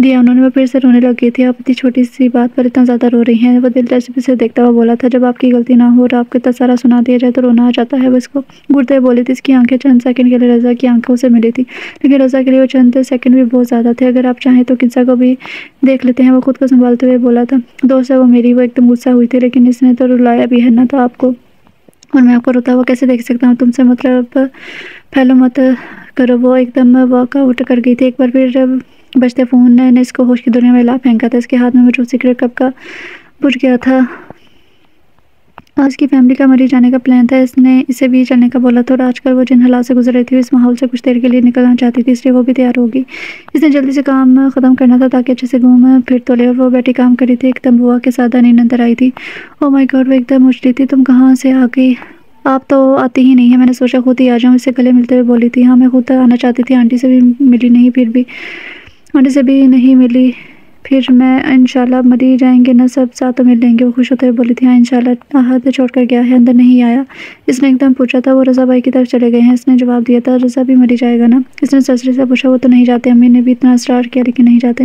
دیا انہوں نے۔ وہ پھر سے رونے لگ گئی تھی۔ آپ اتنی چھوٹی سی بات پر اتنا زیادہ رو رہی ہیں؟ وہ دلچسپی سے دیکھتا ہوا بولا تھا۔ جب آپ کی غلطی نہ ہو اور آپ کو اتنا سارا سنا دیا جائے تو رونا آ جاتا ہے۔ وہ اس کو گھورتے ہوئے بولی تھی۔ اس کی آنکھیں چند سیکنڈ کے لیے رضا کی آنکھوں سے ملی تھی، لیکن رضا کے لیے وہ چند سیکنڈ بھی بہت زیادہ تھے۔ اگر آپ چاہیں تو گنزا کو بھی دیکھ لیتے ہیں، وہ خود کو سنبھالتے ہوئے بولا تھا۔ دوست ہے وہ میری، وہ ایک دم غصہ ہوئی تھی، لیکن اس نے تو رلایا بھی ہے نا تھا آپ کو، اور میں آپ کو روتا ہوا کیسے دیکھ سکتا ہوں؟ تم سے مطلب پھیلو مت کرو۔ وہ ایک دم واک آؤٹ کر گئی تھی۔ ایک بار پھر بجتے فون نے اس کو ہوش کی دنیا میں لا پھینکا تھا۔ اس کے ہاتھ میں موجود سگریٹ کب کا بجھ گیا تھا۔ آج کی فیملی کا مری جانے کا پلان تھا، اس نے اسے بھی چلنے کا بولا تھا، اور آج کل وہ جن حالات سے گزر رہی تھی اس ماحول سے کچھ دیر کے لیے نکلنا چاہتی تھی، اس لیے وہ بھی تیار ہوگی۔ اس نے جلدی سے کام ختم کرنا تھا تاکہ اچھے سے گھوم پھر تو لے، اور وہ بیٹھی کام کری تھی۔ ایک دم بوا کے ساتھ نیند اندر آئی تھی۔ او مائی گاڈ، وہ ایک دم اچھلی تھی۔ تم کہاں سے آ گئی؟ آپ تو آتی ہی نہیں ہے، میں نے سوچا خود ہی آ جاؤں، اس سے گلے ملتے ہوئے بولی تھی۔ ہاں میں خود آنا چاہتی تھی، آنٹی سے بھی ملی نہیں، پھر بھی آنٹی سے بھی نہیں ملی، پھر میں انشاءاللہ مر ہی جائیں گے نا سب ساتھ تو مل لیں گے۔ وہ خوش ہوتے ہوئے بولی تھی ہاں انشاءاللہ۔ احد چھوڑ کر گیا ہے، اندر نہیں آیا؟ اس نے ایک دم پوچھا تھا۔ وہ رضا بھائی کی طرف چلے گئے ہیں، اس نے جواب دیا تھا۔ رضا بھی مر ہی جائے گا نا؟ اس نے سسری سے پوچھا۔ وہ تو نہیں جاتے، امی نے بھی اتنا اصرار کیا لیکن نہیں جاتے۔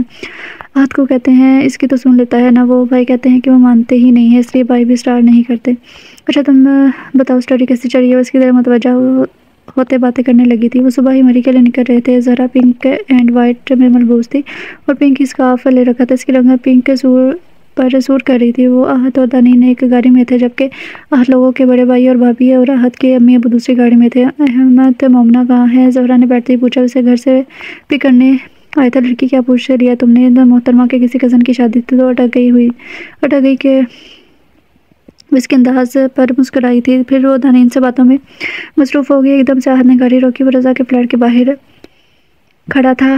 احد کو کہتے ہیں اس کی تو سن لیتا ہے نا، وہ بھائی کہتے ہیں کہ وہ مانتے ہی نہیں ہے، اس لیے بھائی بھی اصرار نہیں کرتے۔ اچھا تم بتاؤ اسٹڈی کیسی چل رہی ہے؟ اس کی طرح متوجہ ہوتے باتیں کرنے لگی تھی۔ وہ صبح ہی مری کے لیے نکل رہے تھے۔ زہرا پنک اینڈ وائٹ میں ملبوس تھی اور پنک ہی اسکارف لے رکھا تھا، اس کی رنگت پنک کے پر سور کر رہی تھی۔ وہ احد اور دانین ایک گاڑی میں تھے، جبکہ احد لوگوں کے بڑے بھائی اور بھابھی اور احد کے امی ابو دوسری گاڑی میں تھے۔ احمد مومنہ کہاں ہے؟ زہرا نے بیٹھتے ہی پوچھا۔ اسے گھر سے پک کرنے آیا تھا۔ لڑکی کیا پوچھ لیا تم نے؟ محترمہ کے کسی کزن کی شادی تھی تو اٹک گئی کہ اس کے انداز پر مسکرائی تھی، پھر وہ دانین سے باتوں میں مصروف ہو گئی۔ ایک دم سے احد نے گاڑی روکی۔ وہ رضا کے فلیٹ کے باہر کھڑا تھا۔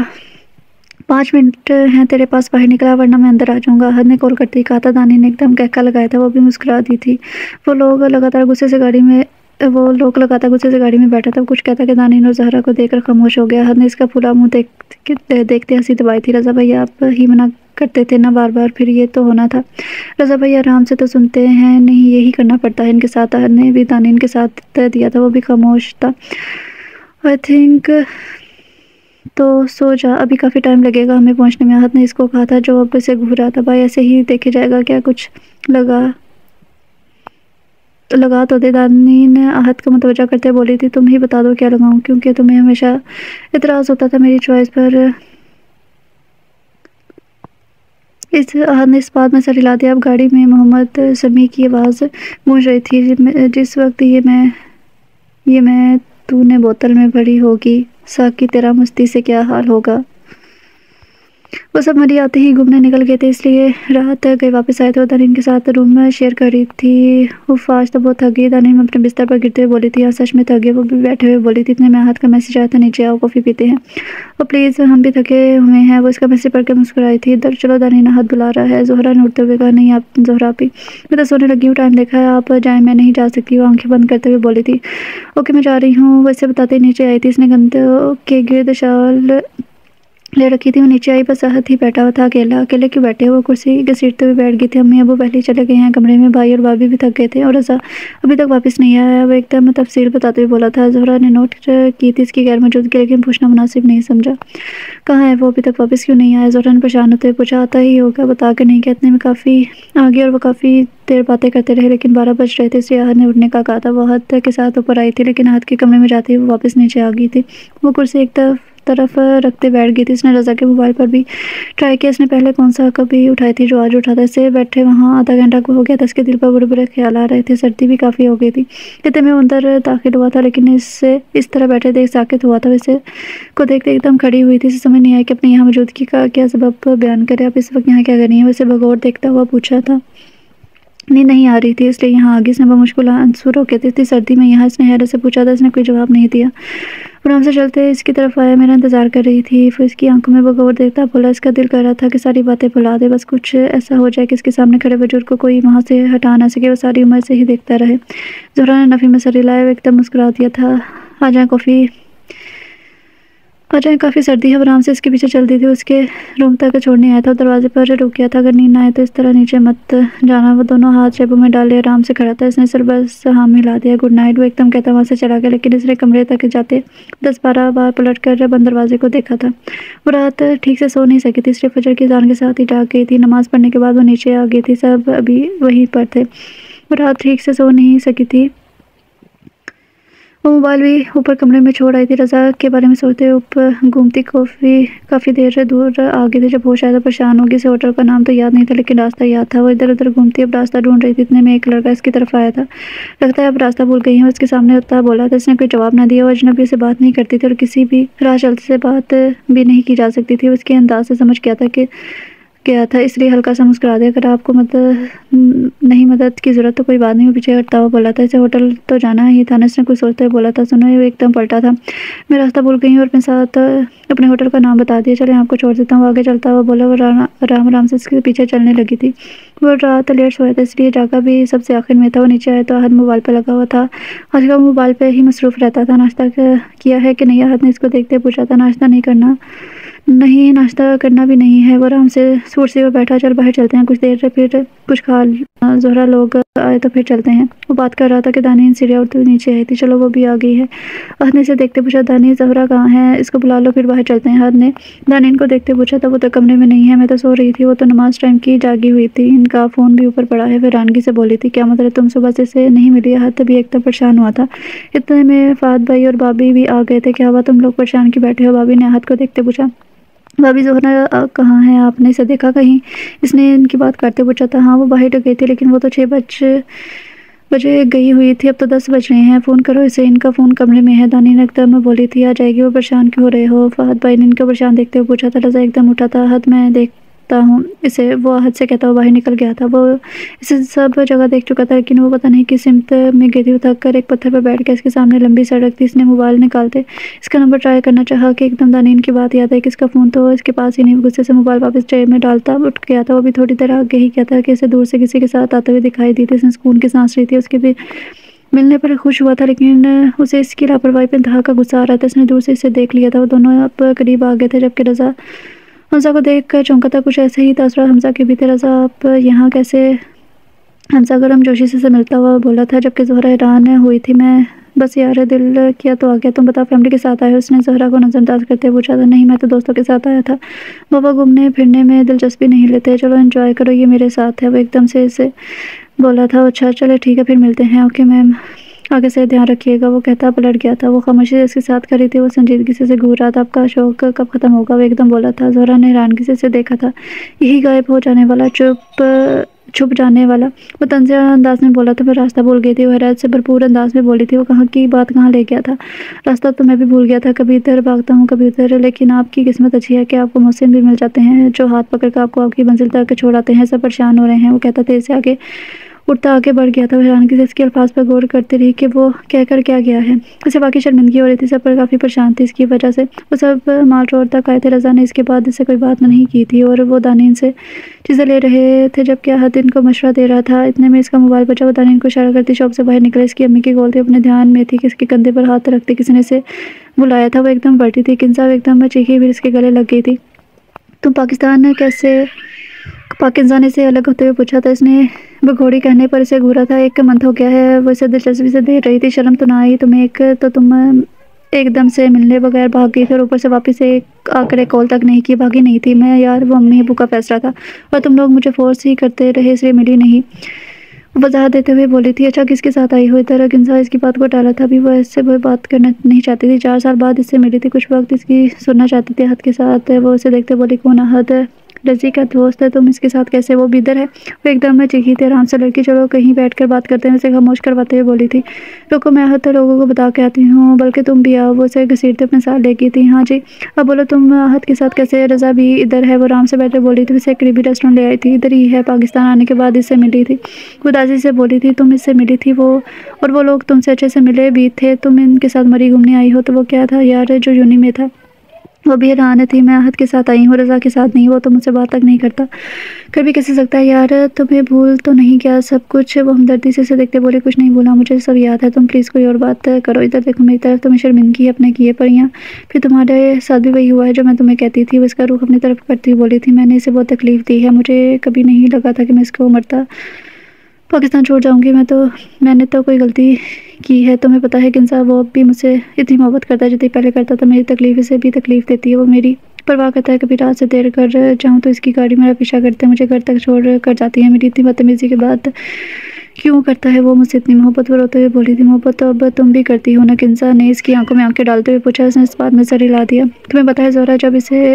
5 منٹ ہیں تیرے پاس، باہر نکلا ورنہ میں اندر آ جاؤں گا، احد نے کال کرتے ہی کہا تھا۔ دانین نے ایک دم کہکا لگایا تھا، وہ بھی مسکرا دی تھی۔ وہ لوگ لگاتار غصے سے گاڑی میں بیٹھا تھا۔ کچھ کہتا کہ دانین اور زہرا کو دیکھ کر خاموش ہو گیا۔ احد نے اس کا پھولا منہ دیکھتے ہنسی دبائی تھی۔ رضا بھائی آپ ہی منع کرتے تھے نا بار بار، پھر یہ تو ہونا تھا۔ رضا بھائی آرام سے تو سنتے ہیں نہیں، یہی کرنا پڑتا ہے ان کے ساتھ۔ احد نے بھی دانین کے ساتھ دیا تھا، وہ بھی خاموش تھا۔ آئی تھنک تو سو جا، ابھی کافی ٹائم لگے گا ہمیں پہنچنے میں، احد نے اس کو کہا تھا جو اب اسے گھورا تھا۔ بھائی ایسے ہی دیکھے جائے گا کیا؟ کچھ لگا تو دے، دانین احد کو متوجہ کرتے بولی تھی۔ تم ہی بتا دو کیا لگاؤں، کیونکہ تمہیں ہمیشہ اعتراض ہوتا تھا میری چوائس پر۔ احد نے اس بات میں سر ہلا دیا۔ اب گاڑی میں محمد سمیع کی آواز گونج رہی تھی، جس وقت یہ میں تو نے بوتل میں بھری ہوگی ساقی، تیرا مستی سے کیا حال ہوگا۔ وہ سب مری آتے ہی گھومنے نکل گئے تھے، اس لیے رات گئے واپس آئے تھے اور دانین کے ساتھ روم شیئر کر رہی تھی۔ آج تو بہت تھک گئی، دانین اپنے بستر پر گرتے ہوئے بولی تھی۔ ہاں سچ میں تھک گئے، وہ بھی بیٹھے ہوئے بولی تھی۔ اتنے میں احد کا میسج آیا تھا، نیچے آؤ کافی پیتے ہیں اور پلیز، ہم بھی تھکے ہوئے ہیں۔ وہ اس کا میسج پڑھ کے مسکرائی تھی۔ ادھر چلو دانین، احد بلا رہا ہے۔ زہرا نے اٹھتے ہوئے کہا نہیں آپ زہرا پی، میں تو سونے لگی ہوں، ٹائم دیکھا ہے، آپ جائیں، میں نہیں جا سکتی۔ وہ آنکھیں بند کرتے ہوئے بولی تھی اوکے میں جا رہی ہوں۔ وہ اسے بتاتے ہی نیچے آئی تھی، اس نے گندوں کے گرد شال لے رکھی تھی۔ وہ نیچے آئی، بس احد ہی بیٹھا ہوا تھا اکیلا۔ اکیلے کیوں بیٹھے؟ وہ کرسی گھسیٹتے ہوئے بیٹھ گئی تھی۔ امی ابو پہلے ہی چلے گئے ہیں کمرے میں، بھائی اور بھابھی بھی تھک گئے تھے اور رضا ابھی تک واپس نہیں آیا ہے۔ وہ ایک دم تفصیل بتاتے ہوئے بولا تھا۔ زہرا نے نوٹ کی تھی اس کی غیر موجودگی، لیکن پوچھنا مناسب نہیں سمجھا۔ کہاں ہے وہ؟ ابھی تک واپس کیوں نہیں آیا؟ زہرا نے پریشان ہوتے ہوئے پوچھا۔ آتا ہی ہوگا، بتا کر نہیں گیا، اتنے میں کافی آگے اور وہ کافی دیر باتیں کرتے رہے، لیکن 12 بج رہے تھے، اس لیے احد نے اٹھنے کا کہا تھا۔ وہ احد کے ساتھ اوپر آئی تھی، لیکن احد کے کمرے میں جاتے ہی وہ واپس نیچے آ گئی تھی۔ وہ کرسی ایک طرف رکھتے بیٹھ گئی تھی۔ اس نے رضا کے موبائل پر بھی ٹرائی کیا، اس نے پہلے کون سا کبھی اٹھائی تھی جو آج اٹھا تھا۔ اسے بیٹھے وہاں آدھا گھنٹہ ہو گیا تھا، اس کے دل پر برے برے خیال آ رہے تھے، سردی بھی کافی ہو گئی تھی۔ اتنے میں اندر داخل ہوا تھا، لیکن اس طرح بیٹھے دیکھ ساکت ہوا تھا۔ اسے کو دیکھتے ایک دم کھڑی ہوئی تھی، اسے سمجھ نہیں آئی کہ اپنی یہاں موجودگی کا کیا سبب بیان کرے۔ آپ اس وقت یہاں کیا کر رہی ہیں؟ اسے بغور دیکھتا ہوا پوچھا تھا۔ نیند نہیں آ رہی تھی، اس لیے یہاں آگے اس نے بمشکل آنسر کہتی تھی۔ سردی میں یہاں؟ اس نے حیرت سے پوچھا تھا، اس نے کوئی جواب نہیں دیا۔ آرام سے چلتے اس کی طرف آیا، میرا انتظار کر رہی تھی۔ پھر اس کی آنکھوں میں بغور دیکھتا بولا، اس کا دل کر رہا تھا کہ ساری باتیں بھلا دے، بس کچھ ایسا ہو جائے کہ اس کے سامنے کھڑے بزرگ کو کوئی وہاں سے ہٹا نہ سکے، وہ ساری عمر سے ہی دیکھتا رہے۔ زہرا نے نفی میں سر ہلایا، وہ ایک دم مسکرا دیا تھا۔ آ جائیں کافی سردی ہے۔ وہ آرام سے اس کے پیچھے چلتی تھی، اس کے روم تک چھوڑنے آیا تھا اور دروازے پر رک گیا تھا۔ اگر نیند نہ آئے تو اس طرح نیچے مت جانا۔ وہ دونوں ہاتھ جیبوں میں ڈالے آرام سے کھڑا تھا، اس نے سر بس ہاں میں ہلا دیا۔ گڈ نائٹ، وہ ایک دم کہتا وہاں سے چلا گیا، لیکن اس نے کمرے تک جاتے 10-12 بار پلٹ کر بند دروازے کو دیکھا تھا۔ وہ رات ٹھیک سے سو نہیں سکی تھی، صرف فجر کی اذان کے ساتھ ہی جاگ گئی تھی۔ نماز پڑھنے کے بعد وہ نیچے آ گئی تھی، سب ابھی وہیں پر تھے۔ وہ رات ٹھیک سے سو نہیں سکی تھی، وہ موبائل بھی اوپر کمرے میں چھوڑ آئی تھی۔ رضا کے بارے میں سوچتے اوپر گھومتی کافی دیر دور آ گئی تھی، جب ہوش آیا تو پریشان ہوگی۔ اسے ہوٹل کا نام تو یاد نہیں تھا، لیکن راستہ یاد تھا۔ وہ ادھر ادھر گھومتی اب راستہ ڈھونڈ رہی تھی، اتنے میں ایک لڑکا اس کی طرف آیا تھا۔ لگتا ہے اب راستہ بھول گئی ہیں، اس کے سامنے اتنا بولا تھا۔ اس نے کوئی جواب نہ دیا۔ وہ اجنبی سے بات نہیں کرتی تھی اور کسی بھی راہ چلتے سے بات بھی نہیں کی جا سکتی تھی۔ اس کے انداز سے سمجھ گیا تھا کہ گیا تھا اس لیے ہلکا سا مسکرا دیا، اگر آپ کو مدد کی ضرورت تو کوئی بات نہیں۔ وہ پیچھے ہٹتا ہوا بولا تھا، اسے ہوٹل تو جانا ہی تھا نا، اس نے کچھ سوچتے ہوئے بولا تھا۔ سنو، وہ ایک دم پلٹا تھا، میں راستہ بھول گئی ہوں اور اپنے ساتھ اپنے ہوٹل کا نام بتا دیا، چلے آپ کو چھوڑ دیتا ہوں۔ وہ آگے چلتا ہوا بولا، وہ آرام سے اس کے پیچھے چلنے لگی تھی۔ وہ رات لیٹ سویا تھا اس لیے جاگا بھی سب سے آخر میں تھا۔ وہ نیچے آیا تو احد موبائل پہ لگا ہوا تھا، آج کل موبائل پہ ہی مصروف رہتا تھا۔ ناشتہ کیا ہے کہ نہیں؟ احد نے اس کو دیکھتے پوچھا تھا۔ ناشتہ کرنا بھی نہیں ہے۔ وہ آرام سے کرسی پر بیٹھا، چل باہر چلتے ہیں، کچھ دیر پھر کچھ کھا زہرا لوگ آئے تو پھر چلتے ہیں۔ وہ بات کر رہا تھا کہ دانین سیڑھیاں اڑتے ہوئے نیچے آئی تھی، چلو وہ بھی آ گئی ہے۔ احد نے اسے دیکھتے پوچھا، دانین زہرا کہاں ہے؟ اس کو بلا لو، پھر باہر چلتے ہیں۔ احد نے دانین کو دیکھتے پوچھا تھا، وہ تو کمرے میں نہیں ہے، میں تو سو رہی تھی، وہ تو نماز ٹائم کی جاگی ہوئی تھی، ان کا فون بھی اوپر پڑا ہے۔ حیرانگی سے بولی تھی، کیا مطلب تم صبح سے اسے نہیں ملی؟ احد تبھی ایک دم پریشان ہوا تھا۔ اتنے میں فہد بھائی اور بابی بھی آ گئے تھے۔ کیا ہوا، تم لوگ پریشان کیوں بیٹھے ہو؟ بابی نے احد کو دیکھتے پوچھا۔ بھابی، زہرا کہاں ہے؟ آپ نے اسے دیکھا کہیں؟ اس نے ان کی بات کرتے پوچھا تھا۔ ہاں، وہ باہر گئی تھی، لیکن وہ تو 6 بجے گئی ہوئی تھی، اب تو 10 بج رہے ہیں، فون کرو اسے، ان کا فون کمرے میں ہے۔ دانین ایک دم بولی تھی، آ جائے گی۔ وہ پریشان کیوں ہو رہے ہو؟ فہد بھائی نے ان کو پریشان دیکھتے ہوئے پوچھا تھا۔ رضا ایک دم اٹھا تھا، احد میں دیکھتا ہوں اسے، وہ احد سے کہتا ہوا باہر نکل گیا تھا۔ وہ اسے سب جگہ دیکھ چکا تھا، لیکن وہ پتہ نہیں کس سمت میں گئی تھی۔ وہ تھک کر ایک پتھر پر بیٹھ گیا، اس کے سامنے لمبی سڑک تھی۔ اس نے موبائل نکالتے اس کا نمبر ٹرائی کرنا چاہا کہ ایک دم دانین کی بات یاد آئی کہ اس کا فون تو اس کے پاس ہی نہیں۔ غصے سے موبائل واپس جیب میں ڈالتا اٹھ گیا تھا۔ وہ بھی تھوڑی دیر آگے ہی کیا تھا کہ اسے دور سے کسی کے ساتھ آتے ہوئے دکھائی دی تھی۔ اس نے سکون کی سانس لی تھی، اس کے بھی ملنے پر خوش ہوا تھا، لیکن اسے اس کی لاپرواہی پہ انتہا کا غصہ آ رہا تھا۔ اس نے دور سے اسے دیکھ لیا تھا۔ وہ دونوں اب قریب آ گئے تھے، جبکہ رضا حمزہ کو دیکھ کر چونکا تھا۔ کچھ ایسے ہی تاثرات حمزہ کے بھی تھے۔ رضا آپ یہاں کیسے؟ حمزہ گرم جوشی سے ملتا ہوا بولا تھا، جبکہ زہرا حیران ہوئی تھی۔ میں بس یار دل کیا تو آ گیا، تم بتا فیملی کے ساتھ آئے ہو؟ اس نے زہرا کو نظر انداز کرتے ہوئے پوچھا تھا۔ نہیں، میں تو دوستوں کے ساتھ آیا تھا، بابا گھومنے پھرنے میں دلچسپی نہیں لیتے، چلو انجوائے کرو، یہ میرے ساتھ ہے۔ وہ ایک دم سے اسے بولا تھا۔ اچھا چلے ٹھیک ہے، پھر ملتے ہیں، اوکے میم، آگے سے دھیان رکھیے گا۔ وہ کہتا پلٹ گیا تھا۔ وہ خاموشی سے اس کے ساتھ کھڑی تھی، وہ سنجیدگی سے اسے گھور رہا تھا۔ آپ کا شوق کب ختم ہوگا؟ وہ ایک دم بولا تھا۔ زہرا نے حیرانگی سے اسے دیکھا تھا۔ یہی غائب ہو جانے والا، چھپ جانے والا، وہ طنزیہ انداز میں بولا تھا۔ پھر راستہ بھول گئی تھی، وہ حیرت سے بھرپور انداز میں بولی تھی۔ وہ کہاں کی بات کہاں لے گیا تھا؟ راستہ تو میں بھی بھول گیا تھا، کبھی ادھر بھاگتا ہوں کبھی ادھر، لیکن آپ کی قسمت اچھی ہے کہ آپ کو محسن بھی مل جاتے ہیں جو ہاتھ پکڑ کر آپ کو آپ کی منزل تک چھوڑ آتے ہیں۔ سب پریشان ہو رہے ہیں، وہ کہتا تھا، اسے آگے اٹھتا آگے بڑھ گیا تھا۔ وہ حیرانگی سے اس کے الفاظ پر غور کرتی رہی کہ وہ کہہ کر کیا گیا ہے۔ اسے واقعی شرمندگی ہو رہی تھی، سب پر کافی پریشان تھی اس کی وجہ سے۔ وہ سب مال روڈ تک آئے تھے۔ رضا نے اس کے بعد اس سے کوئی بات نہیں کی تھی اور وہ دانین سے چیزیں لے رہے تھے، جبکہ احد ان کو مشورہ دے رہا تھا۔ اتنے میں اس کا موبائل بجا۔ وہ دانین کو اشارہ کرتی شاپ سے باہر نکلا۔ اس کی امی کی کال تھی، اپنے دھیان میں تھی کہ اس کے کندھے پر ہاتھ رکھتے کسی نے اسے بلایا تھا۔ وہ ایک دم بڑھتی تھی، کنزا ایک دم چیخی، پھر اس کے گلے لگ گئی تھی۔ تم پاکستان سے الگ ہوتے ہوئے پوچھا تھا۔ اس نے بگھوڑی کہنے پر اسے گھورا تھا۔ ایک منتھ ہو گیا ہے، وہ اسے دلچسپی سے دیکھ رہی تھی۔ شرم تو نہ آئی تمہیں؟ ایک تو تم ایک دم سے ملنے بغیر بھاگ گئی تھی اور اوپر سے واپس آ کر ایک کال تک نہیں کی۔ بھاگی نہیں تھی میں یار، وہ امی ابو کا فیصلہ تھا اور تم لوگ مجھے فورس ہی کرتے رہے، اس لیے ملی نہیں، وضاحت دیتے ہوئے بولی تھی۔ اچھا کس کے ساتھ آئی ہو ادھر؟ گنزا اس کی بات کو ٹالا تھا، ابھی وہ اس سے بات کرنا نہیں چاہتی تھی۔ 4 سال بعد اس سے ملی تھی، کچھ وقت اس کی سننا چاہتی تھی۔ احد کے ساتھ وہ اسے دیکھتے بولی، کون احد؟ رضی کا دوست ہے، تم اس کے ساتھ کیسے؟ وہ بھی ادھر ہے؟ وہ ایک دم میں چیخی تھی۔ آرام سے لڑکی، چلو کہیں بیٹھ کر بات کرتے ہیں، اسے خاموش کرواتے ہوئے بولی تھی۔ رکو، میں احد لوگوں کو بتا کے آتی ہوں، بلکہ تم بھی آؤ۔ وہ اسے گھسیٹتے اپنے ساتھ لے گئی تھی۔ ہاں جی، اب بولو تم احد کے ساتھ کیسے؟ رضا بھی ادھر ہے، وہ آرام سے بیٹھے بولی تھی۔ اسے قریبی ریسٹورینٹ لے آئی تھی، ادھر ہی ہے، پاکستان آنے کے بعد اس سے ملی تھی۔ وہ داضی سے بولی تھی، تم اس سے ملی تھی؟ اور وہ لوگ تم سے اچھے سے ملے بھی تھے؟ تم ان کے ساتھ مری گھومنے آئی ہو؟ تو وہ کیا تھا یار جو یونی میں تھا؟ وہ بھی حیران تھی۔ میں احد کے ساتھ آئی ہوں، رضا کے ساتھ نہیں، وہ تو مجھ سے بات تک نہیں کرتا، کر بھی کیسے سکتا ہے یار؟ تمہیں بھول تو نہیں گیا سب کچھ؟ وہ ہمدردی سے اسے دیکھتے بولے، کچھ نہیں بولا، مجھے سب یاد ہے، تم پلیز کوئی اور بات کرو، ادھر دیکھو میری طرف، تمہیں شرمندگی ہے اپنے کیے پر؟ یہاں پھر تمہارے ساتھ بھی وہی ہوا ہے جو میں تمہیں کہتی تھی۔ وہ اس کا رخ اپنی طرف کرتی بولی تھی، میں نے اسے بہت تکلیف دی ہے، مجھے کبھی نہیں لگا تھا کہ میں اس کو مرتا پاکستان چھوڑ جاؤں گی، میں نے تو کوئی غلطی کی ہے، تمہیں پتہ ہے گنزا وہ بھی مجھ سے اتنی محبت کرتا ہے جتنی پہلے کرتا تھا، میری تکلیف اسے بھی تکلیف دیتی ہے، وہ میری پرواہ کرتا ہے، کبھی رات سے دیر کر جاؤں تو اس کی گاڑی میرا پیچھا کرتے ہیں، مجھے گھر تک چھوڑ کر جاتی ہے، میری اتنی بدتمیزی کے بعد کیوں کرتا ہے وہ مجھ سے اتنی محبت؟ وہ روتے ہوئے بولی تھی، محبت تو اب تم بھی کرتی ہو نا؟ گنزا نے اس کی آنکھوں میں آنکھیں ڈالتے ہوئے پوچھا۔ اس نے اس بات میں سر ہلا دیا۔ تمہیں پتہ ہے زہرا، جب اسے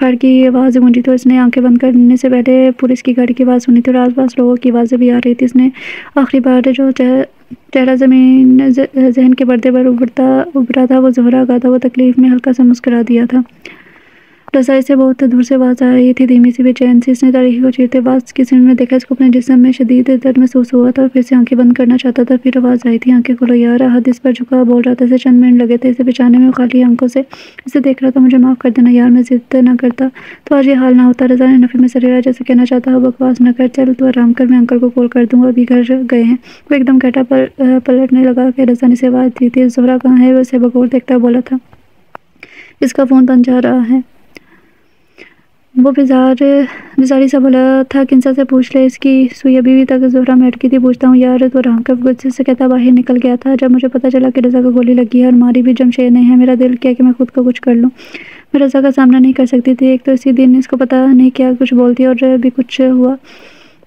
فائر کی آواز گونجی تو اس نے آنکھیں بند کرنے سے پہلے پولیس کی گاڑی کی آواز سنی تھی اور آس پاس لوگوں کی آوازیں بھی آ رہی تھی۔ اس نے آخری بار جو چہرہ زمین ذہن کے پردے پر ابھرا تھا وہ زہرا کا تھا۔ وہ تکلیف میں ہلکا سا مسکرا دیا تھا۔ رضا سے بہت دور سے آواز آ رہی تھی، دھیمی سی، بے چین سی۔ اس نے تاریکی کو چیرتے آواز کی سمت میں دیکھا۔ اس کو اپنے جسم میں شدید درد محسوس ہوا تھا اور پھر سے آنکھیں بند کرنا چاہتا تھا۔ پھر آواز آئی تھی، آنکھیں کھولو یار۔ احد اس پر جھکا بول رہا تھا۔ اسے چند منٹ لگے تھے اسے پہچاننے میں۔ وہ خالی آنکھوں سے اسے دیکھ رہا تھا۔ مجھے معاف کر دینا یار، میں ضد نہ کرتا تو آج یہ حال نہ ہوتا۔ رضا نے نفی میں سر ہلایا جیسے کہنا چاہتا ہو بکواس نہ کر، چل تو آرام کر، میں انکل کو کال کر دوں گا، ابھی گھر گئے ہیں۔ وہ ایک دم کہتا پلٹنے لگا کہ رضا نے اسے آواز دی تھی۔ زہرا کہاں ہے؟ وہ اسے بغور دیکھتا بولا تھا، اس کا فون بند جا رہا ہے۔ وہ بیزاری سا بولا تھا، کنسا سے پوچھ لے، اس کی سوئی ابھی بھی تک زہرا میں اٹکی تھی۔ پوچھتا ہوں یار، تو آرام کر، غصے سے کہتا باہر نکل گیا تھا جب مجھے پتہ چلا کہ رضا کو گولی لگی ہے اور ماری بھی جمشید نے ہے۔ میرا دل کیا کہ میں خود کو کچھ کر لوں، میں رضا کا سامنا نہیں کر سکتی تھی۔ ایک تو اسی دن اس کو پتہ نہیں کیا کچھ بولتی اور بھی کچھ ہوا۔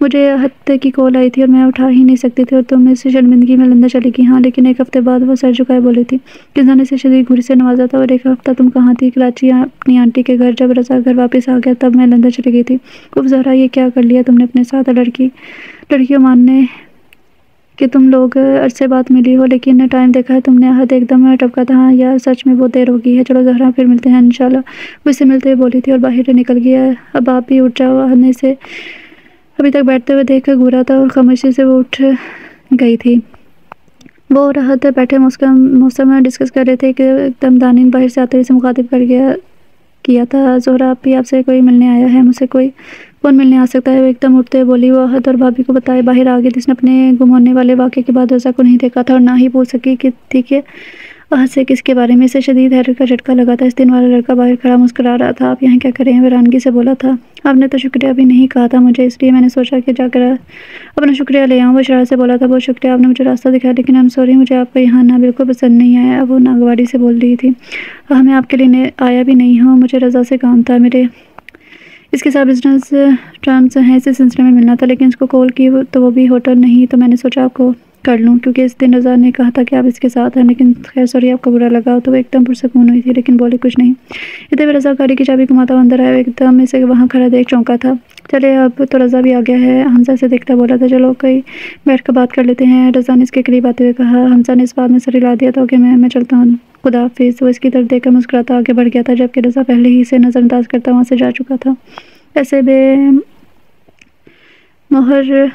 مجھے احد کی کال آئی تھی اور میں اٹھا ہی نہیں سکتی تھی اور تم اس شرمندگی میں لندن چلی گئی۔ ہاں لیکن ایک ہفتے بعد وہ سر جھکائے بولی تھی، کنزا نے اسے شدید گھوری سے نوازا تھا۔ اور ایک ہفتہ تم کہاں تھی؟ کراچی اپنی آنٹی کے گھر۔ جب رضا گھر واپس آ گیا تب میں لندن چلی گئی تھی۔ اف زہرا، یہ کیا کر لیا تم نے اپنے ساتھ؟ لڑکیوں ماننے کہ تم لوگ عرصے بعد ملی ہو، لیکن ٹائم دیکھا ہے تم نے؟ احد ایک دم ٹپکا تھا۔ ہاں یار سچ میں بہت دیر ہو گئی ہے، چلو زہرا پھر ملتے ہیں انشاءاللہ۔ وہ اس سے ملتے ہوئے بولی تھی اور باہر نکل گیا۔ اب آپ بھی اٹھ جاؤ۔ احد نے اسے ابھی تک بیٹھتے ہوئے دیکھ کر گھورا تھا اور خاموشی سے وہ اٹھ گئی تھی۔ وہ اور احد بیٹھے موسم ڈسکس کر رہے تھے کہ ایک دم دانین باہر سے آتے ہوئے اسے مخاطب کیا تھا، زہرا آپ بھی، آپ سے کوئی ملنے آیا ہے؟ مجھ سے کوئی کون ملنے آ سکتا ہے؟ وہ ایک دم اٹھتے بولی۔ وہ احد اور بھابھی کو بتائے باہر آ گئی تھی۔ اس نے اپنے گم ہونے والے واقعے کے بعد رضا کو نہیں دیکھا تھا اور نہ ہی پوچھ سکی تھی کہ احد سے کس کے بارے میں۔ اسے شدید حیرت کا جھٹکا لگا تھا۔ اس دن والا لڑکا باہر کھڑا مسکرا رہا تھا۔ آپ یہاں کیا کر رہے ہیں؟ ویرانگی سے بولا تھا۔ آپ نے تو شکریہ بھی نہیں کہا تھا مجھے، اس لیے میں نے سوچا کہ جا کر اپنا شکریہ لے آؤں۔ وہ شرارت سے بولا تھا، بہت شکریہ، آپ نے مجھے راستہ دکھایا، لیکن I'm sorry، مجھے آپ کا یہاں آنا بالکل پسند نہیں آیا۔ وہ ناگواری سے بول رہی تھی، میں آپ کے لیے آیا بھی نہیں ہوں، مجھے رضا سے کام تھا، میرے اس کے ساتھ بزنس ٹرمز ہیں، اسی سلسلے میں ملنا تھا، لیکن اس کو کال کی تو وہ بھی ہوٹل نہیں، تو میں نے سوچا آپ کو کر لوں، کیونکہ اس دن رضا نے کہا تھا کہ آپ اس کے ساتھ ہیں، لیکن خیر سوری آپ کو برا لگا۔ تو وہ ایک دم پرسکون ہوئی تھی لیکن بولی کچھ نہیں۔ اتنے میں رضا گاڑی کی چابی گھماتا ہوا اندر آیا۔ ایک دم اسے وہاں کھڑا دیکھ چونکا تھا۔ چلے اب تو رضا بھی آ گیا ہے، حمزہ سے دیکھتا بولا تھا، چلو کہیں بیٹھ کر بات کر لیتے ہیں۔ رضا نے اس کے قریب آتے ہوئے کہا۔ حمزہ نے اس بات میں سر ہلا دیا تھا کہ میں چلتا ہوں، خدا حافظ۔ وہ اس کی طرف دیکھ کر مسکراتا آگے بڑھ گیا تھا، جبکہ رضا پہلے ہی اسے نظر انداز کرتا وہاں سے جا چکا تھا۔ ایسے بے مہر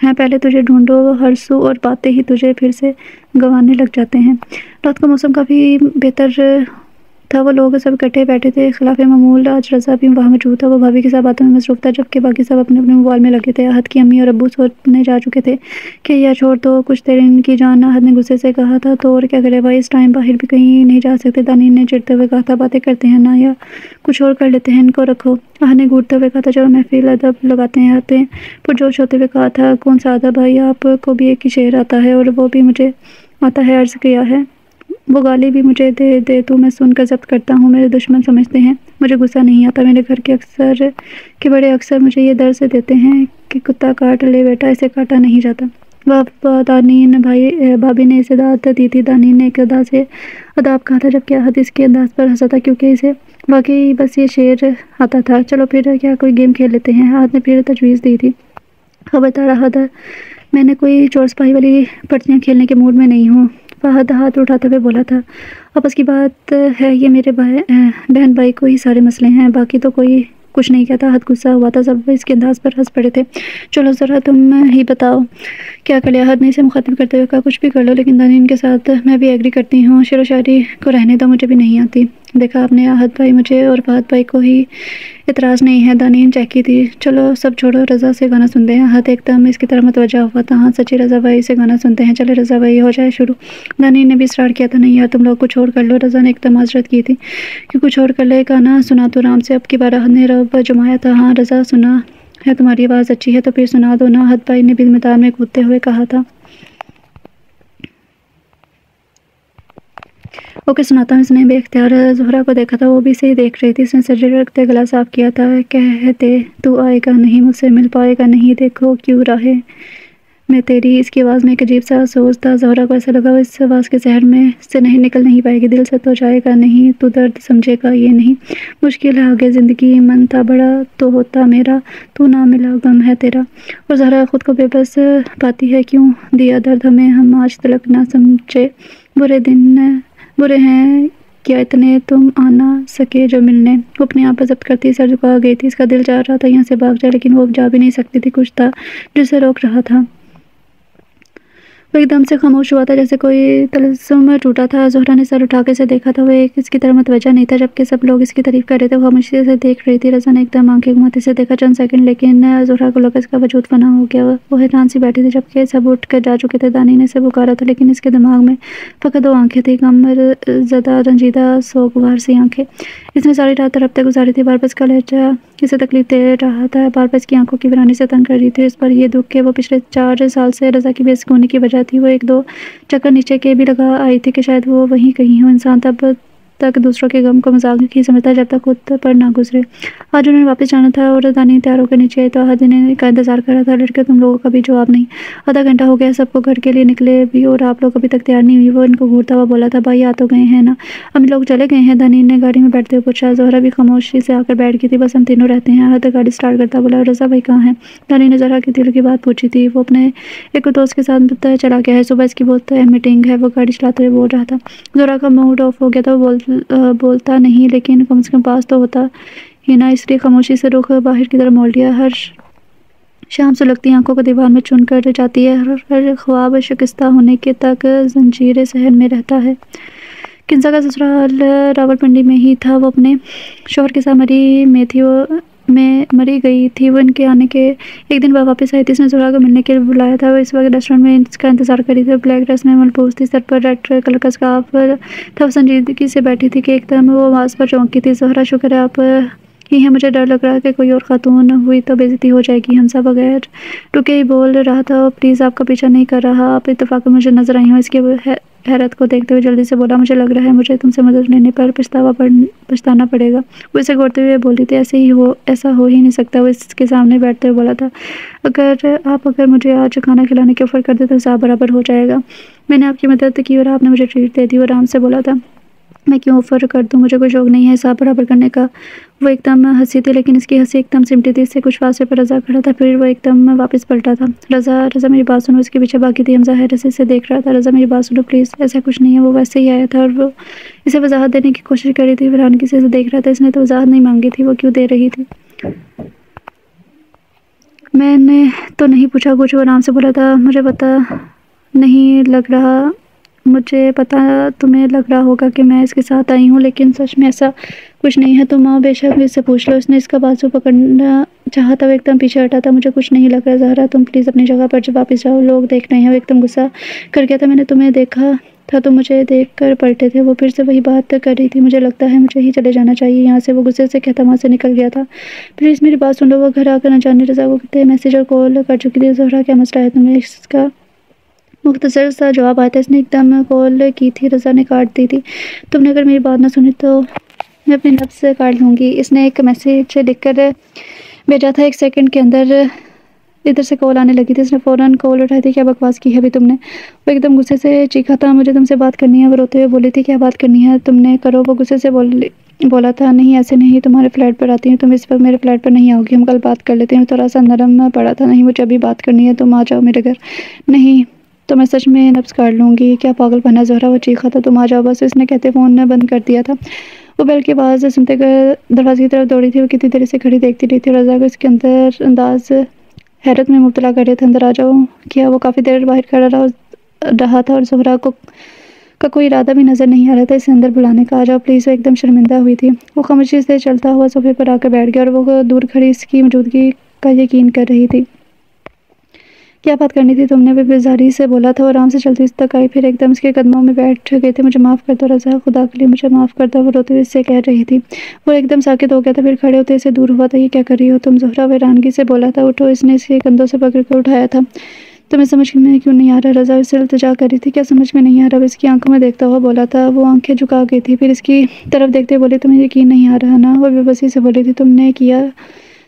ہیں، پہلے تجھے ڈھونڈو ہر سو اور پاتے ہی تجھے پھر سے گنوانے لگ جاتے ہیں۔ رات کا موسم کافی بہتر تھا، وہ لوگ سب اکٹھے بیٹھے تھے خلاف معمول۔ آج رضا بھی وہاں موجود تھا۔ وہ بھابھی کے ساتھ باتوں میں مصروف تھا، جبکہ باقی سب اپنے اپنے موبائل میں لگے تھے۔ احد کی امی اور ابو سونے جا چکے تھے کہ یا چھوڑ تو کچھ دیر ان کی جان۔ احد نے غصے سے کہا تھا، تو اور کیا کرے بھائی، اس ٹائم باہر بھی کہیں نہیں جا سکتے۔ دانین نے چڑھتے ہوئے کہا تھا، باتیں کرتے ہیں نا، یا کچھ اور کر لیتے ہیں، ان کو رکھو۔ احد نے گھورتے ہوئے کہا تھا، چلو محفل ادب لگاتے ہیں۔ احد نے پرجوش ہوتے ہوئے کہا تھا، کون سا ادب بھائی، آپ کو بھی ایک ہی شعر آتا ہے اور وہ بھی مجھے آتا ہے، عرض کیا ہے۔ وہ گالی بھی مجھے دے تو میں سن کر ضبط کرتا ہوں، میرے دشمن سمجھتے ہیں مجھے غصہ نہیں آتا۔ میرے گھر کے بڑے اکثر مجھے یہ درس دیتے ہیں کہ کتا کاٹ لے بیٹا، اسے کاٹا نہیں جاتا۔ دانین بھابھی نے اسے داد دی تھی۔ دانین نے ایک ادا سے اداب کہا تھا، جبکہ احد اس کے انداز پر ہنسا تھا کیونکہ اسے واقعی بس یہ شعر آتا تھا۔ چلو پھر کیا کوئی گیم کھیل لیتے ہیں، احد نے پھر تجویز دی تھی۔ خبردار احد، میں نے کوئی چور سپاہی والی پرچیاں کھیلنے کے موڈ میں نہیں ہوں۔ فہد ہاتھ اٹھاتے ہوئے بولا تھا، آپس کی بات ہے، یہ میرے بہن بھائی کو ہی سارے مسئلے ہیں، باقی تو کوئی کچھ نہیں کہتا۔ احد غصہ ہوا تھا، سب اس کے انداز پر ہنس پڑے تھے۔ چلو ذرا تم ہی بتاؤ کیا کر لیا؟ احد نے اسے مخاطب کرتے ہوئے کہا، کچھ بھی کر لو، لیکن دانین کے ساتھ میں بھی ایگری کرتی ہوں، شعر و شاعری کو رہنے دو، مجھے بھی نہیں آتی۔ دیکھا آپ نے، احد بھائی مجھے اور فہد بھائی کو ہی اعتراض نہیں ہے، دانین چہکی تھی۔ چلو سب چھوڑو، رضا سے گانا سنتے ہیں۔ احد ایک دم اس کی طرف متوجہ ہوا تھا۔ ہاں سچی، رضا بھائی سے گانا سنتے ہیں، چلے رضا بھائی ہو جائے شروع۔ دانین نے بھی اصرار کیا تھا، نہیں یار تم لوگ کچھ اور کر لو۔ رضا نے ایک دم معذرت کی تھی کہ کچھ اور کر لے، گانا سنا تو آرام سے۔ اب کی بار احد نے رب جمایا تھا، ہاں رضا سنا ہے، تمہاری آواز اچھی ہے تو پھر سنا دو نا۔ احد بھائی نے بھی میدان میں کودتے ہوئے کہا تھا۔ اوکے سناتا ہوں۔ اس نے بے اختیار زہرا کو دیکھا تھا، وہ بھی اسے ہی دیکھ رہی تھی۔ اس نے سجدے رکھتے گلا صاف کیا تھا، کہتے تو آئے گا نہیں، مجھ سے مل پائے گا نہیں، دیکھو کیوں راہیں میں تیری، اس کی آواز میں ایک عجیب سا سوز تھا۔ زہرا کو ایسا لگا وہ اس آواز کے زہر میں سے نکل نہیں پائے گی، دل سے تو جائے گا نہیں، تو درد سمجھے گا یہ نہیں مشکل ہے آگے زندگی، من تھا بڑا تو ہوتا میرا، تو نہ ملا غم ہے تیرا۔ اور زہرا خود کو بے بس پاتی ہے، کیوں دیا درد ہمیں، ہم آج تلک نہ سمجھے، برے دن برے ہیں کیا اتنے، تم آ نہ سکے جو ملنے۔ وہ اپنے آپ پر ضبط کرتی سر جھکا گئی تھی، اس کا دل چاہ رہا تھا یہاں سے بھاگ جائے، لیکن وہ جا بھی نہیں سکتی تھی، کچھ تھا جسے روک رہا تھا۔ وہ ایک دم سے خاموش ہوا تھا، جیسے کوئی طلسم ٹوٹا تھا۔ زہرا نے سر اٹھا کے اسے دیکھا تھا، وہ اس کی طرف متوجہ نہیں تھا، جبکہ سب لوگ اس کی تعریف کر رہے تھے، وہ خاموشی سے دیکھ رہی تھی۔ رضا نے ایک دم آنکھیں گھماتے سے دیکھا چند سیکنڈ، لیکن زہرا کو لگا اس کا وجود فنا ہو گیا، وہ حیران سی بیٹھی تھی، جبکہ سب اٹھ کر جا چکے تھے۔ دانی نے اسے پکارا تھا، لیکن اس کے دماغ میں فقط دو آنکھیں تھیں، غم زدہ رنجیدہ سوگوار سی آنکھیں۔ اس نے ساری رات تڑپتے گزاری تھی، بار بار اس کا لہجہ اسے تکلیف دے رہا تھا، بار بار اس کی آنکھوں کی ویرانی سے تنگ کر رہی تھی۔ اس پر یہ دکھ کہ وہ پچھلے 4 سال سے رضا کی بے سکونی کی وجہ تھی۔ وہ 1-2 چکر نیچے کے بھی لگا آئی تھی کہ شاید وہ وہیں کہیں ہو۔ انسان تب تک دوسروں کے غم کو مذاق ہی سمجھتا ہے جب تک خود پر نہ گزرے۔ آج انہوں نے واپس جانا تھا اور دانی تیار ہو کر نیچے آئی تو احد نے کا انتظار کر رہا تھا۔ لڑکے تم لوگوں کا بھی جواب نہیں، آدھا گھنٹہ ہو گیا سب کو، گھر کے لیے نکلے بھی اور آپ لوگ ابھی تک تیار نہیں ہوئی۔ وہ ان کو گھورتا ہوا بولا تھا، بھائی آ تو گئے ہیں نا، ہم لوگ چلے گئے ہیں؟ دانی نے گاڑی میں بیٹھتے ہوئے پوچھا۔ زہرا بھی خاموشی سے آ کر بیٹھ گئی تھی، بس ہم تینوں رہتے ہیں، احد گاڑی سٹارٹ کرتا بولا۔ رضا بھائی کہاں ہیں؟ دانی نے زہرا کی دل کی بات پوچھی تھی، وہ اپنے ایک دوست کے ساتھ چلا گیا ہے، صبح اس کی بہت اہم میٹنگ ہے، وہ گاڑی چلاتے ہوئے بول رہا تھا۔ زہرا کا موڈ آف ہو گیا تھا، وہ بولتا نہیں لیکن کم سے کم پاس تو ہوتا ہی نا، اس لیے خاموشی سے رخ باہر کی طرف موڑ لیا۔ ہر شام سلگتی آنکھوں کو دیوار میں چن کر جاتی ہے، ہر خواب شکستہ ہونے کے تک زنجیر سحر میں رہتا ہے۔ کنزا کا سسرال راولپنڈی میں ہی تھا، وہ اپنے شوہر کے ساتھ مری گئی تھی۔ وہ ان کے آنے کے ایک دن بعد واپس آئی تھی، اس نے زہرا کو ملنے کے لیے بلایا تھا۔ وہ اس وقت ریسٹورینٹ میں اس کا انتظار کر رہی تھی، بلیک ڈریس میں ملبوس تھی، سر پر ریڈ کلر کا اسکارف تھا، وہ سنجیدگی سے بیٹھی تھی کہ ایک دم وہ آواز پر چونکی تھی۔ زہرا شکر ہے آپ ہی ہیں، مجھے ڈر لگ رہا ہے کہ کوئی اور خاتون ہوئی تو بے عزتی ہو جائے گی۔ حمزہ بغیر رکے ہی بول رہا تھا، پلیز آپ کا پیچھا نہیں کر رہا، آپ اتفاق مجھے نظر آئی ہوں۔ اس کی حیرت کو دیکھتے ہوئے جلدی سے بولا، مجھے لگ رہا ہے مجھے تم سے مدد لینے پر پچھتانا پڑے گا۔ وہ اسے گھورتے ہوئے بولی تھی، ایسا ہو ہی نہیں سکتا۔ وہ اس کے سامنے بیٹھتے ہوئے بولا تھا، اگر مجھے آج کھانا کھلانے کی آفر کر دے تو حساب برابر ہو جائے گا۔ میں نے آپ کی مدد کی اور آپ نے مجھے ٹریٹ دے دی۔ وہ آرام سے بولا تھا، میں کیوں آفر کر دوں، مجھے کوئی شوق نہیں ہے حساب برابر کرنے کا۔ وہ ایک دم ہنسی تھی، لیکن اس کی ہنسی ایک دم سمٹی تھی۔ اس سے کچھ فاصلے پر رضا کھڑا تھا، پھر وہ ایک دم واپس پلٹا تھا۔ رضا میری بات سنو، اس کے پیچھے باقی تھی۔ حمزہ حیرت سے دیکھ رہا تھا۔ رضا میری بات سنو پلیز، ایسا کچھ نہیں ہے، وہ ویسے ہی آیا تھا اور وہ اسے وضاحت دینے کی کوشش کر رہی تھی۔ حیرانگی سے اسے دیکھ رہا تھا، اس نے تو وضاحت نہیں مانگی تھی، وہ کیوں دے رہی تھی؟ میں نے تو نہیں پوچھا کچھ، وہ آرام سے بولا تھا، مجھے پتا تمہیں لگ رہا ہوگا کہ میں اس کے ساتھ آئی ہوں، لیکن سچ میں ایسا کچھ نہیں ہے، تم آؤ بے شک اس سے پوچھ لو۔ اس نے اس کا بازو پکڑنا چاہا تھا، وہ ایک دم پیچھے ہٹا تھا۔ مجھے کچھ نہیں لگ رہا زہرا، تم پلیز اپنی جگہ پر واپس جاؤ، لوگ دیکھ رہے ہیں۔ وہ ایک دم غصہ کر گیا تھا، میں نے تمہیں دیکھا تھا، تم مجھے دیکھ کر پلٹے تھے۔ وہ پھر سے وہی بات کر رہی تھی، مجھے لگتا ہے مجھے ہی چلے جانا چاہیے یہاں سے۔ وہ غصے سے کہتا وہاں سے نکل گیا تھا۔ پلیز میری بات سن لو۔ وہ گھر آ کر نہ جانے رضا کو کتنے میسج اور کال کر چکی تھی۔ زہرا کیا مسئلہ ہے تمہیں؟ اس کا مختصر سا جواب آیا تھا، اس نے ایک دم کال کی تھی، رضا نے کاٹ دی تھی، تم نے اگر میری بات نہ سنی تو میں اپنے نفس کاٹ لوں گی۔ اس نے ایک میسج لکھ کر بھیجا تھا، 1 سیکنڈ کے اندر ادھر سے کال آنے لگی تھی۔ اس نے فوراً کال اٹھائی تھی، کیا بکواس کی ہے ابھی تم نے؟ وہ ایک دم غصے سے چیخا تھا، مجھے تم سے بات کرنی ہے۔ وہ روتے ہوئے بولی تھی، کیا بات کرنی ہے تم نے، کرو۔ وہ غصے سے بولا تھا، نہیں ایسے نہیں، تمہارے فلیٹ پر آتی ہوں، تم اس وقت میرے فلیٹ پر نہیں آؤ گی، ہم کل بات کر لیتے ہیں۔ تھوڑا سا نرم پڑا تھا، نہیں مجھے ابھی بات کرنی ہے، تم آ جاؤ میرے گھر۔ نہیں تو میں سچ میں نفس کاٹ لوں گی، کیا پاگل پن ہے زہرا؟ وہ چیخا تھا، تم آ جاؤ بس۔ اس نے کہتے فون بند کر دیا تھا۔ وہ بیل کی آواز سنتے دروازے کی طرف دوڑی تھی، وہ کتنی دیر سے کھڑی دیکھتی رہی تھی، رضا کو اس کے انداز حیرت میں مبتلا کر رہے تھے۔ اندر آ جاؤ کیا؟ وہ کافی دیر باہر کھڑا رہا تھا اور زہرا کا کوئی ارادہ بھی نظر نہیں آ رہا تھا اسے اندر بلانے کا۔ آ جاؤ پلیز۔ وہ ایک دم شرمندہ ہوئی تھی، وہ خاموشی سے چلتا ہوا صوفے پر آ کر بیٹھ گیا اور وہ دور کھڑی اس کی موجودگی کا یقین کر رہی تھی۔ کیا بات کرنی تھی تم نے؟ وہ بیزاری سے بولا تھا، وہ آرام سے چلتی اس تک آئی، پھر ایک دم اس کے قدموں میں بیٹھ گئی تھی۔ مجھے معاف کر دو رضا، خدا کے لیے مجھے معاف کر دو، وہ روتے ہوئے اس سے کہہ رہی تھی۔ وہ ایک دم ساکت ہو گیا تھا، پھر کھڑے ہوتے اسے دور ہوا تھا، یہ کیا کر رہی ہو تم زہرا؟ وہ حیرانگی سے بولا تھا، اٹھو۔ اس نے اس کے کندھوں سے پکڑ کر اٹھایا تھا۔ تمہیں سمجھ میں کیوں نہیں آ رہا؟ رضا اس سے التجا کر رہی تھی، کیا سمجھ میں نہیں آ رہا؟ وہ اس کی آنکھوں میں دیکھتا ہوا بولا تھا، وہ آنکھیں جھکا گئی تھی، پھر اس کی طرف دیکھتے بولی، تمہیں یقین نہیں آ رہا نا؟ وہ بے بسی سے بولی تھی، تم نے کیا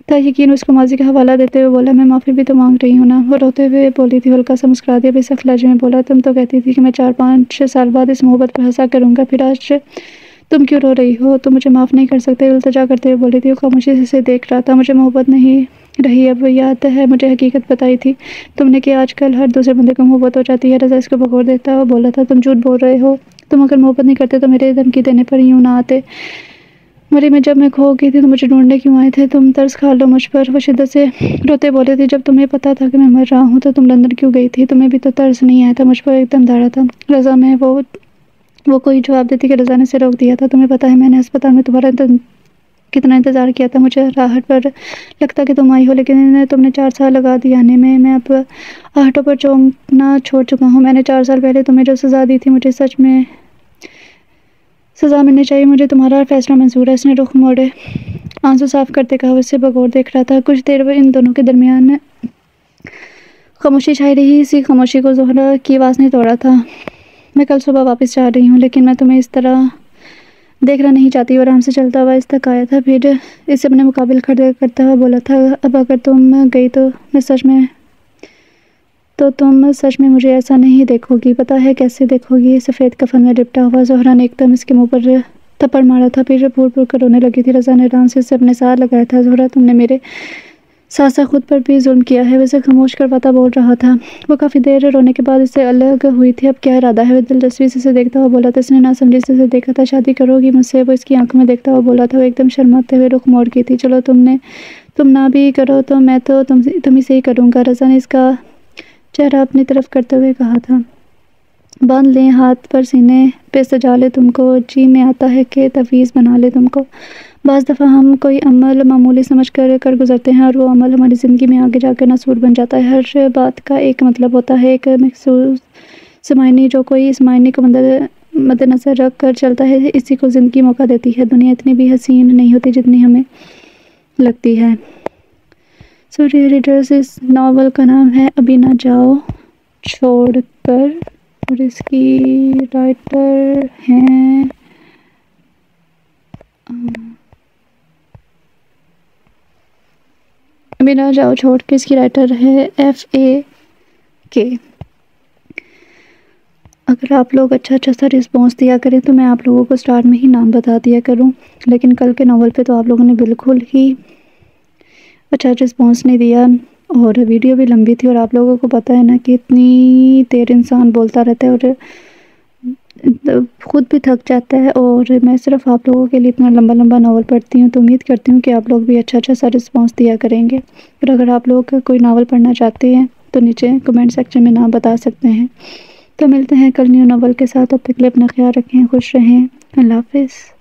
تا یقین اس کو ماضی کا حوالہ دیتے ہوئے بولا، میں معافی بھی تو مانگ رہی ہوں نا۔ وہ روتے ہوئے بولی تھی، ہلکا سا مسکرا دیا، پھر سخت لہجے میں بولا، تم تو کہتی تھی کہ میں 4-5 سال بعد اس محبت پر ہنسا کروں گا، پھر آج تم کیوں رو رہی ہو؟ تم مجھے معاف نہیں کر سکتے؟ التجا کرتے ہوئے بولی تھی۔ وہ خاموشی سے اسے دیکھ رہا تھا۔ مجھے محبت نہیں رہی، اب یاد ہے مجھے حقیقت بتائی تھی تم نے کہ آج کل ہر دوسرے بندے کو محبت ہو جاتی ہے۔ رضا اس کو بغور دیتا ہوا بولا تھا، تم جھوٹ بول رہے ہو، تم اگر محبت نہیں کرتے تو میرے دھمکی دینے پر یوں نہ آتے۔ مری میں جب میں کھو گئی تھی تو مجھے ڈھونڈنے کیوں آئے تھے تم؟ ترس کھا لو مجھ پر۔ وہ شدت سے روتے بولے تھے، جب تمہیں پتا تھا کہ میں مر رہا ہوں تو تم لندن کیوں گئی تھی؟ تمہیں بھی تو ترس نہیں آیا تھا مجھ پر؟ ایک دم دھاڑا تھا رضا میں۔ وہ کوئی جواب دیتی کہ رضا نے اسے روک دیا تھا۔ تمہیں پتا ہے میں نے ہسپتال میں تمہارا کتنا انتظار کیا تھا؟ مجھے راحت پر لگتا کہ تم آئی ہو، لیکن تم نے 4 سال لگا دی آنے میں۔ میں اب آہٹوں پر چونکنا چھوڑ چکا ہوں۔ میں نے 4 سال پہلے تمہیں جو سزا دی تھی، مجھے سچ میں سزا ملنی چاہیے۔ مجھے تمہارا فیصلہ منظور ہے۔ اس نے رخ موڑے آنسو صاف کرتے کہا۔ وہ اسے بغور دیکھ رہا تھا۔ کچھ دیر ان دونوں کے درمیان خاموشی چھائی رہی۔ اسی خاموشی کو زہرا کی آواز نے توڑا تھا، میں کل صبح واپس جا رہی ہوں، لیکن میں تمہیں اس طرح دیکھنا نہیں چاہتی۔ وہ آرام سے چلتا ہوا اس تک آیا تھا، پھر اسے اپنے مقابل کھڑے کرتا ہوا بولا تھا، اب اگر تم گئی تو تم سچ میں مجھے ایسا نہیں دیکھو گی۔ پتہ ہے کیسے دیکھو گی؟ سفید کفن میں لپٹا ہوا۔ زہرا نے ایک دم اس کے منہ پر تھپڑ مارا تھا، پھر پھور پھور کر رونے لگی تھی۔ رضا نے آرام سے اسے اپنے ساتھ لگایا تھا۔ زہرا، تم نے میرے ساتھ خود پر بھی ظلم کیا ہے۔ ویسے خاموش کرواتا بول رہا تھا۔ وہ کافی دیر رونے کے بعد اس سے الگ ہوئی تھی۔ اب کیا ارادہ ہے؟ وہ دلچسپی سے اسے دیکھتا ہوا بولا تھا۔ اس نے ناسمجھی سے اسے دیکھا تھا۔ شادی کرو گی مجھ سے؟ وہ اس کی آنکھوں میں دیکھتا ہوا بولا تھا۔ وہ ایک دم شرماتے ہوئے رخ موڑ گئی تھی۔ چلو تم نہ بھی کرو تو میں تو تمہیں سے ہی کروں گا، رضا نے اس کا چہرہ اپنی طرف کرتے ہوئے کہا تھا۔ باندھ لیں ہاتھ پر سینے پہ سجا لے تم کو، جی میں آتا ہے کہ تعویذ بنا لے تم کو۔ بعض دفعہ ہم کوئی عمل معمولی سمجھ کر گزرتے ہیں اور وہ عمل ہماری زندگی میں آگے جا کر ناسور بن جاتا ہے۔ ہر بات کا ایک مطلب ہوتا ہے، ایک مخصوص سماعنی، جو کوئی اس معنی کو مد نظر رکھ کر چلتا ہے، اسی کو زندگی موقع دیتی ہے۔ دنیا اتنی بھی حسین نہیں ہوتی جتنی ہمیں لگتی ہے۔ سوری ریڈرز، اس ناول کا نام ہے ابھی نہ جاؤ چھوڑ کر، اور اس کی رائٹر ہیں ابھی نہ جاؤ چھوڑ کے، اس کی رائٹر ہے FAK۔ اگر آپ لوگ اچھا سا رسپانس دیا کریں تو میں آپ لوگوں کو سٹارٹ میں ہی نام بتا دیا کروں، لیکن کل کے ناول پہ تو آپ لوگوں نے بالکل ہی اچھا رسپانس نہیں دیا، اور ویڈیو بھی لمبی تھی، اور آپ لوگوں کو پتہ ہے نا کہ اتنی دیر انسان بولتا رہتا ہے اور خود بھی تھک جاتا ہے، اور میں صرف آپ لوگوں کے لیے اتنا لمبا ناول پڑھتی ہوں، تو امید کرتی ہوں کہ آپ لوگ بھی اچھا سا رسپانس دیا کریں گے۔ اور اگر آپ لوگ کوئی ناول پڑھنا چاہتے ہیں تو نیچے کمنٹ سیکشن میں نام بتا سکتے ہیں۔ تو ملتے ہیں کل نیو ناول کے ساتھ، تب تک کے لیے اپنا خیال رکھیں، خوش رہیں، اللہ حافظ۔